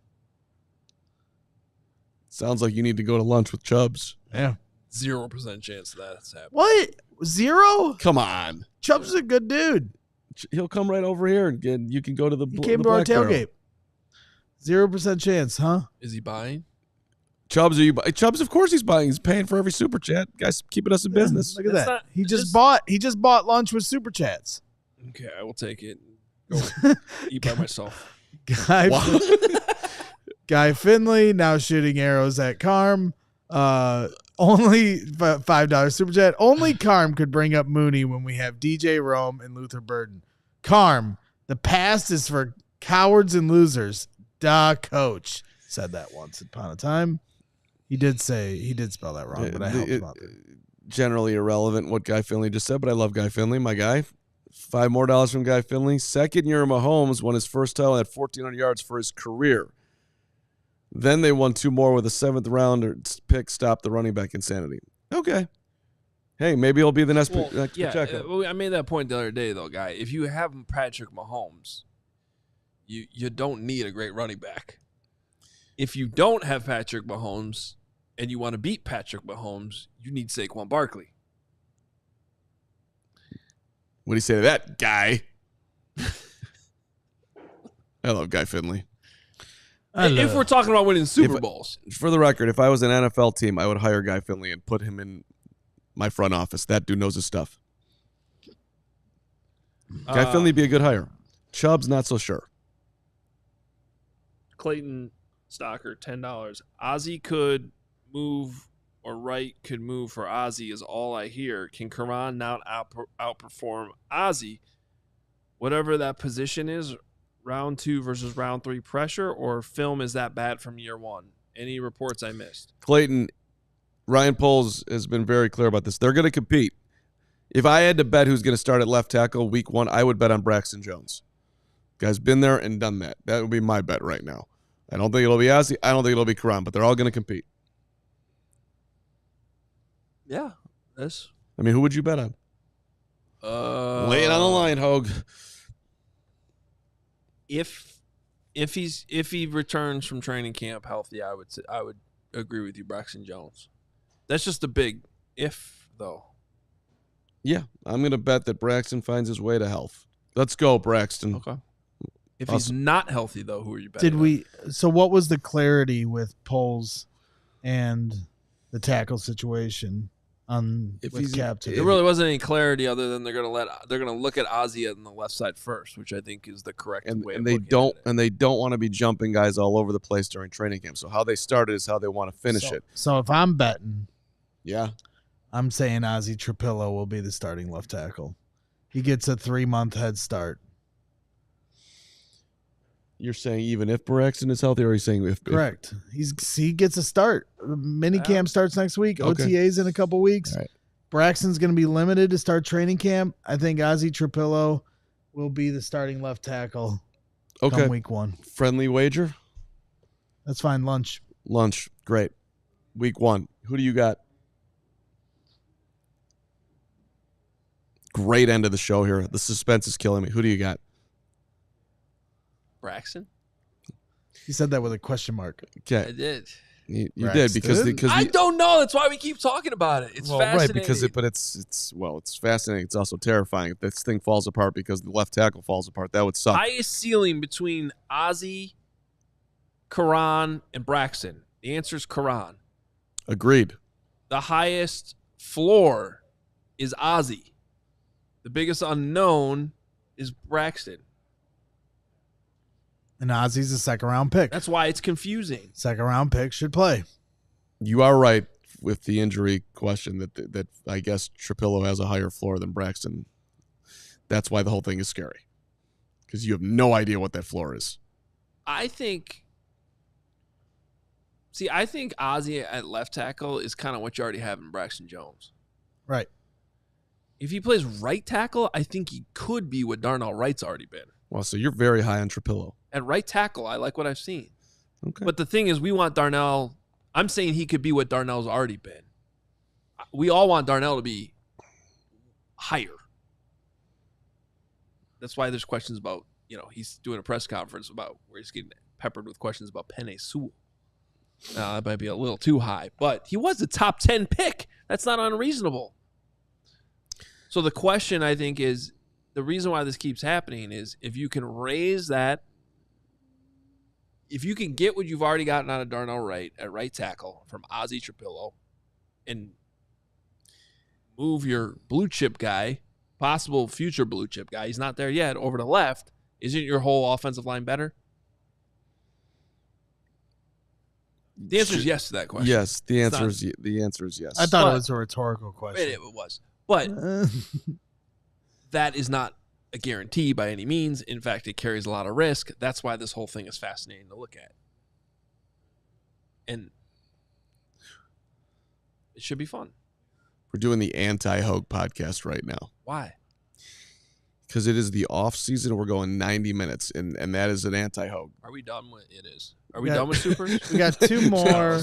Sounds like you need to go to lunch with Chubbs. Yeah. 0% chance that's happening. What? 0? Come on. Chubbs is a good dude. He'll come right over here and you can go to the He came to our tailgate. 0% chance, huh? Is he buying? Chubbs, Chubbs, of course he's buying. He's paying for every super chat. Guys, keeping us in business. Look at that. He just bought lunch with super chats. Okay, I will take it. Go eat by myself. Guy Finley now shooting arrows at Carm. Only $5 super chat. Only Carm could bring up Mooney when we have DJ Rome and Luther Burden. Carm, the past is for cowards and losers. Duh, coach. Said that once upon a time. He did spell that wrong, but I helped him out. Generally irrelevant what Guy Finley just said, but I love Guy Finley, my guy. $5 more from Guy Finley. Second year Mahomes won his first title at 1,400 yards for his career. Then they won 2 more with a 7th round pick, stopped the running back insanity. Okay. Hey, maybe he'll be the next Pacheco. I made that point the other day, though, Guy. If you have Patrick Mahomes, you don't need a great running back. If you don't have Patrick Mahomes and you want to beat Patrick Mahomes, you need Saquon Barkley. What do you say to that, Guy? I love Guy Finley. If we're talking about winning Super Bowls. For the record, if I was an NFL team, I would hire Guy Finley and put him in my front office. That dude knows his stuff. Guy Finley be a good hire. Chubbs, not so sure. Clayton Stocker, $10. Ozzie could move, or Wright could move for Ozzie is all I hear. Can Carman now outperform Ozzie? Whatever that position is, round 2 versus round 3 pressure, or film is that bad from year 1? Any reports I missed? Clayton, Ryan Poles has been very clear about this. They're going to compete. If I had to bet who's going to start at left tackle week 1, I would bet on Braxton Jones. Guy's been there and done that. That would be my bet right now. I don't think it'll be Ozzie. I don't think it'll be Carman, but they're all going to compete. Yeah. I mean, who would you bet on? Lay it on the line, Hoge. If he returns from training camp healthy, I would agree with you, Braxton Jones. That's just a big if, though. Yeah, I'm going to bet that Braxton finds his way to health. Let's go, Braxton. Okay. If he's not healthy, though, who are you betting? So what was the clarity with Poles and the tackle situation with Cap today? There really wasn't any clarity other than they're gonna look at Ozzie on the left side first, which I think is the correct way. And they don't want to be jumping guys all over the place during training camp. So how they started is how they want to finish it. So if I'm betting, yeah, I'm saying Ozzie Trapillo will be the starting left tackle. He gets a 3-month head start. You're saying even if Braxton is healthy, or are you saying if? Correct. He gets a start. Mini camp starts next week. Okay. OTAs in a couple weeks. All right. Braxton's going to be limited to start training camp. I think Ozzie Trapillo will be the starting left tackle come week 1. Friendly wager? That's fine. Lunch. Great. Week 1. Who do you got? Great end of the show here. The suspense is killing me. Who do you got? Braxton? You said that with a question mark. Okay. I did. You did because I don't know. That's why we keep talking about it. It's fascinating. Right, because it's fascinating. It's also terrifying. If this thing falls apart because the left tackle falls apart, that would suck. Highest ceiling between Ozzie, Karan, and Braxton. The answer is Karan. Agreed. The highest floor is Ozzie. The biggest unknown is Braxton. And Ozzie's a second-round pick. That's why it's confusing. Second-round pick should play. You are right with the injury question that I guess Trapillo has a higher floor than Braxton. That's why the whole thing is scary. Because you have no idea what that floor is. I think Ozzie at left tackle is kind of what you already have in Braxton Jones. Right. If he plays right tackle, I think he could be what Darnell Wright's already been. Well, so you're very high on Trapillo. At right tackle, I like what I've seen. Okay. But the thing is, we want Darnell. I'm saying he could be what Darnell's already been. We all want Darnell to be higher. That's why there's questions about, he's doing a press conference about where he's getting peppered with questions about Penei Sewell. That might be a little too high, but he was a top 10 pick. That's not unreasonable. So the question, I think, is the reason why this keeps happening is if you can raise that, if you can get what you've already gotten out of Darnell Wright at right tackle from Ozzie Trapillo and move your blue chip guy, possible future blue chip guy, he's not there yet, over to left, isn't your whole offensive line better? The answer is yes to that question. Yes, the answer is yes. I thought it was a rhetorical question. It was. But that is not a guarantee by any means. In fact, it carries a lot of risk. That's why this whole thing is fascinating to look at. And it should be fun. We're doing the anti-Hoge podcast right now. Why? Because it is the off season. We're going 90 minutes, and that is an anti-Hoge. Are we done with it? Is Are we done with Supers? We got two more.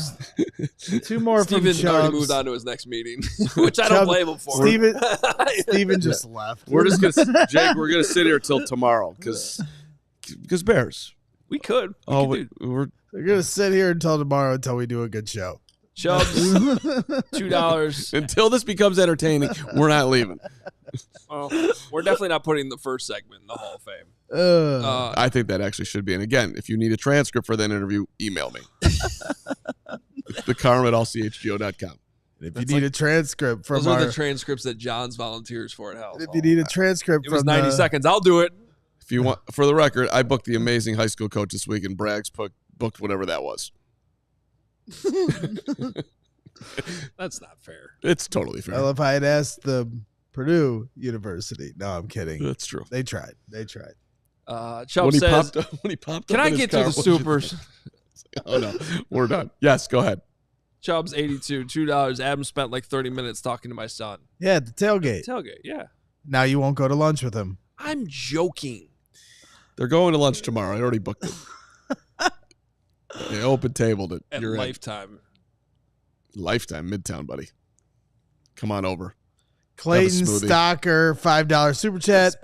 Two more from Steven already moved on to his next meeting, which I don't blame him for. Steven just left. We're just gonna, Jake. We're gonna sit here till tomorrow because Bears. We could. We're gonna sit here until tomorrow until we do a good show. Chubbs, $2. Until this becomes entertaining, we're not leaving. Well, we're definitely not putting the first segment in the Hall of Fame. I think that actually should be. And again, if you need a transcript for that interview, email me. The Carman at ALLCITY.com. If you need a transcript from those are the transcripts that John's volunteers for at Hell. If you need a transcript, it was 90 seconds. I'll do it. If you want, for the record, I booked the amazing high school coach this week, and Braggs booked whatever that was. That's not fair. It's totally fair. Well, if I had asked the Purdue University, no, I'm kidding. That's true. They tried. Chubb says, when he popped "Can up I in get his to the Supers?" Oh no, we're done. Yes, go ahead. Chubb's 82, $2. Adam spent like 30 minutes talking to my son. Yeah, the tailgate. Yeah. Now you won't go to lunch with him. I'm joking. They're going to lunch tomorrow. I already booked it. They open tabled it. At You're Lifetime. Lifetime, Midtown, buddy. Come on over. Clayton Stalker, $5 super chat.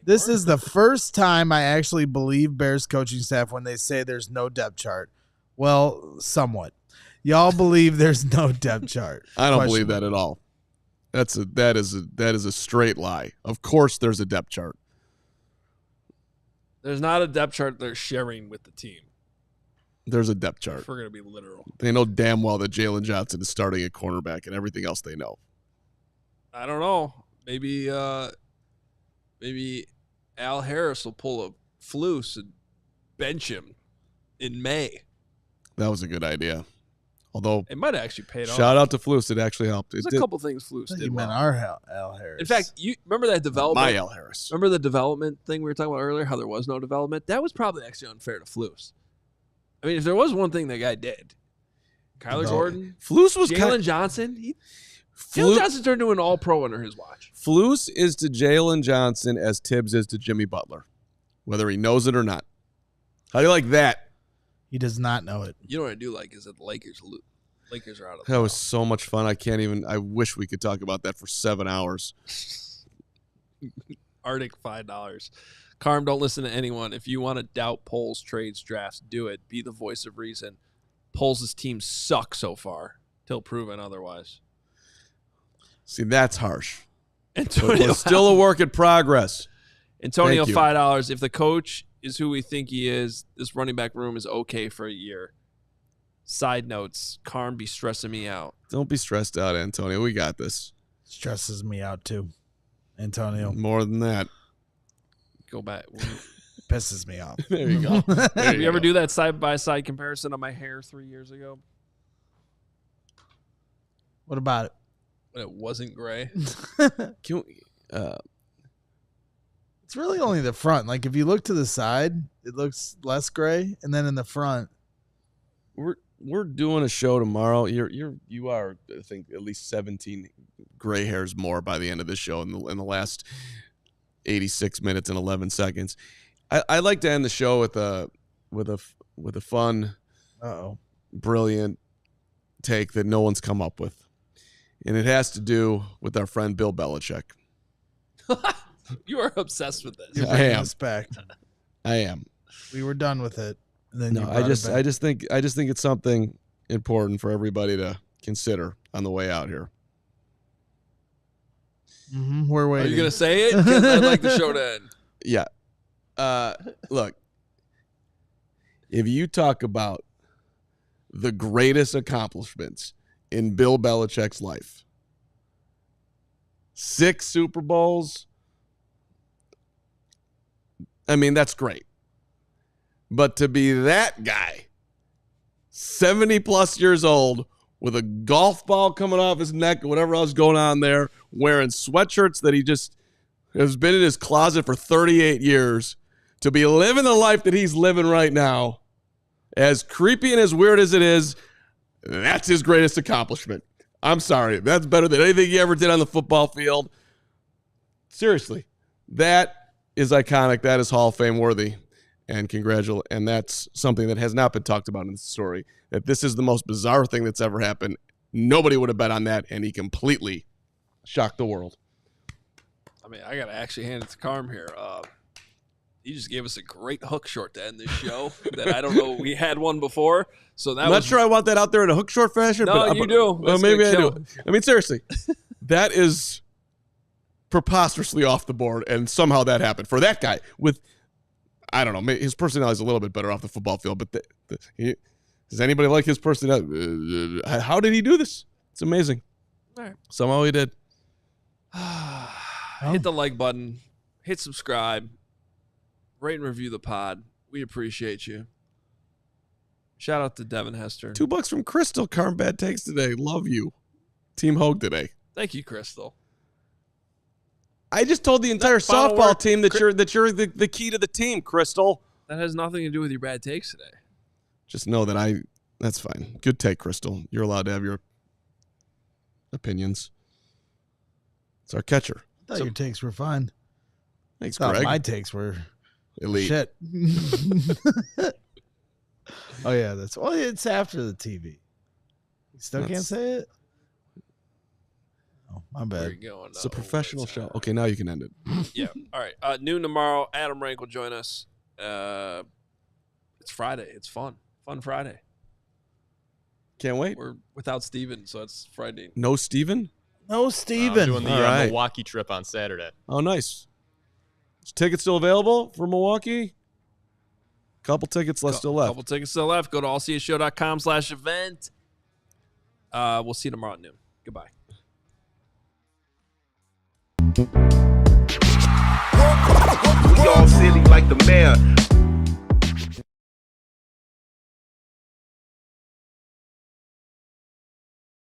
This is the first time I actually believe Bears coaching staff when they say there's no depth chart. Well, somewhat. Y'all believe there's no depth chart. I don't believe that at all. That is a straight lie. Of course there's a depth chart. There's not a depth chart they're sharing with the team. There's a depth chart. If we're going to be literal. They know damn well that Jalen Johnson is starting at cornerback and everything else they know. I don't know. Maybe Al Harris will pull a Flus and bench him in May. That was a good idea. Although it might have actually paid off. Shout out to Flus. It actually helped. There's a couple things Flus did. You meant well. our Al Harris. In fact, you remember that development? My Al Harris. Remember the development thing we were talking about earlier, how there was no development? That was probably actually unfair to Flus. I mean, if there was one thing that guy did, Kyler Gordon, Flus was Jalen Johnson. Jalen Johnson turned into an all-pro under his watch. Flus is to Jalen Johnson as Tibbs is to Jimmy Butler, whether he knows it or not. How do you like that? He does not know it. You know what I do like is that the Lakers are out of That was so much fun. I wish we could talk about that for 7 hours. Arctic $5. Carm, don't listen to anyone. If you want to doubt Poles, trades, drafts, do it. Be the voice of reason. Poles' team suck so far till proven otherwise. See, that's harsh. Antonio, It's still a work in progress. Antonio, Thank you. $5. If the coach is who we think he is, this running back room is okay for a year. Side notes, Carm be stressing me out. Don't be stressed out, Antonio. We got this. Stresses me out too, Antonio. More than that. Go back. Pisses me off. There you go. Did we ever do that side-by-side comparison of my hair 3 years ago? What about it? When it wasn't gray? Can we, It's really only the front. Like if you look to the side, it looks less gray, and then in the front, we're doing a show tomorrow. You are, I think, at least 17 gray hairs more by the end of this show in the last 86 minutes and 11 seconds. I like to end the show with a fun, brilliant take that no one's come up with, and it has to do with our friend Bill Belichick. You are obsessed with this. you're I bringing am. us back. I am. We were done with it. And then No, I just think it's something important for everybody to consider on the way out here. We're Are waiting. you going to say it? 'Cause I'd like the show to end. Yeah. Look, if you talk about the greatest accomplishments in Bill Belichick's life, 6 Super Bowls, I mean, that's great. But to be that guy, 70-plus years old, with a golf ball coming off his neck or whatever else going on there, wearing sweatshirts that he just has been in his closet for 38 years, to be living the life that he's living right now, as creepy and as weird as it is, that's his greatest accomplishment. I'm sorry. That's better than anything he ever did on the football field. Seriously. That is iconic. That is Hall of Fame worthy. And and that's something that has not been talked about in the story. That this is the most bizarre thing that's ever happened. Nobody would have bet on that, and he completely shocked the world. I mean, I got to actually hand it to Carm here. He just gave us a great hook short to end this show that I don't know we had one before. So that I'm not sure I want that out there in a hook short fashion. No, but you do. Well, That's maybe gonna I kill do. it. I mean, seriously, that is preposterously off the board, and somehow that happened for that guy with, I don't know, his personality is a little bit better off the football field, but does anybody like his personality? How did he do this? It's amazing. All right. Somehow he did. Hit the like button. Hit subscribe. Rate and review the pod. We appreciate you. Shout out to Devin Hester. $2 from Crystal. Carm bad takes today. Love you. Team Hoge today. Thank you, Crystal. I just told the entire final softball word? team that you're the key to the team, Crystal. That has nothing to do with your bad takes today. Just know that that's fine. Good take, Crystal. You're allowed to have your opinions. It's our catcher. I thought your takes were fine. Thanks, Thought Greg. my takes were Elite. shit. Oh yeah, it's after the TV. You still can't say it? Oh, my Where bad. you going? It's a professional show. Okay, now you can end it. Yeah. All right. Noon tomorrow. Adam Rank will join us. It's Friday. It's fun. Fun Friday. Can't wait. We're without Steven, so it's Friday. No Steven? No, I'm Steven. doing the All right. Milwaukee trip on Saturday. Oh, nice. Is tickets still available for Milwaukee? Couple tickets still left. Couple tickets still left. Go to allchgo.com/event. We'll see you tomorrow at noon. Goodbye. We all silly like the mayor.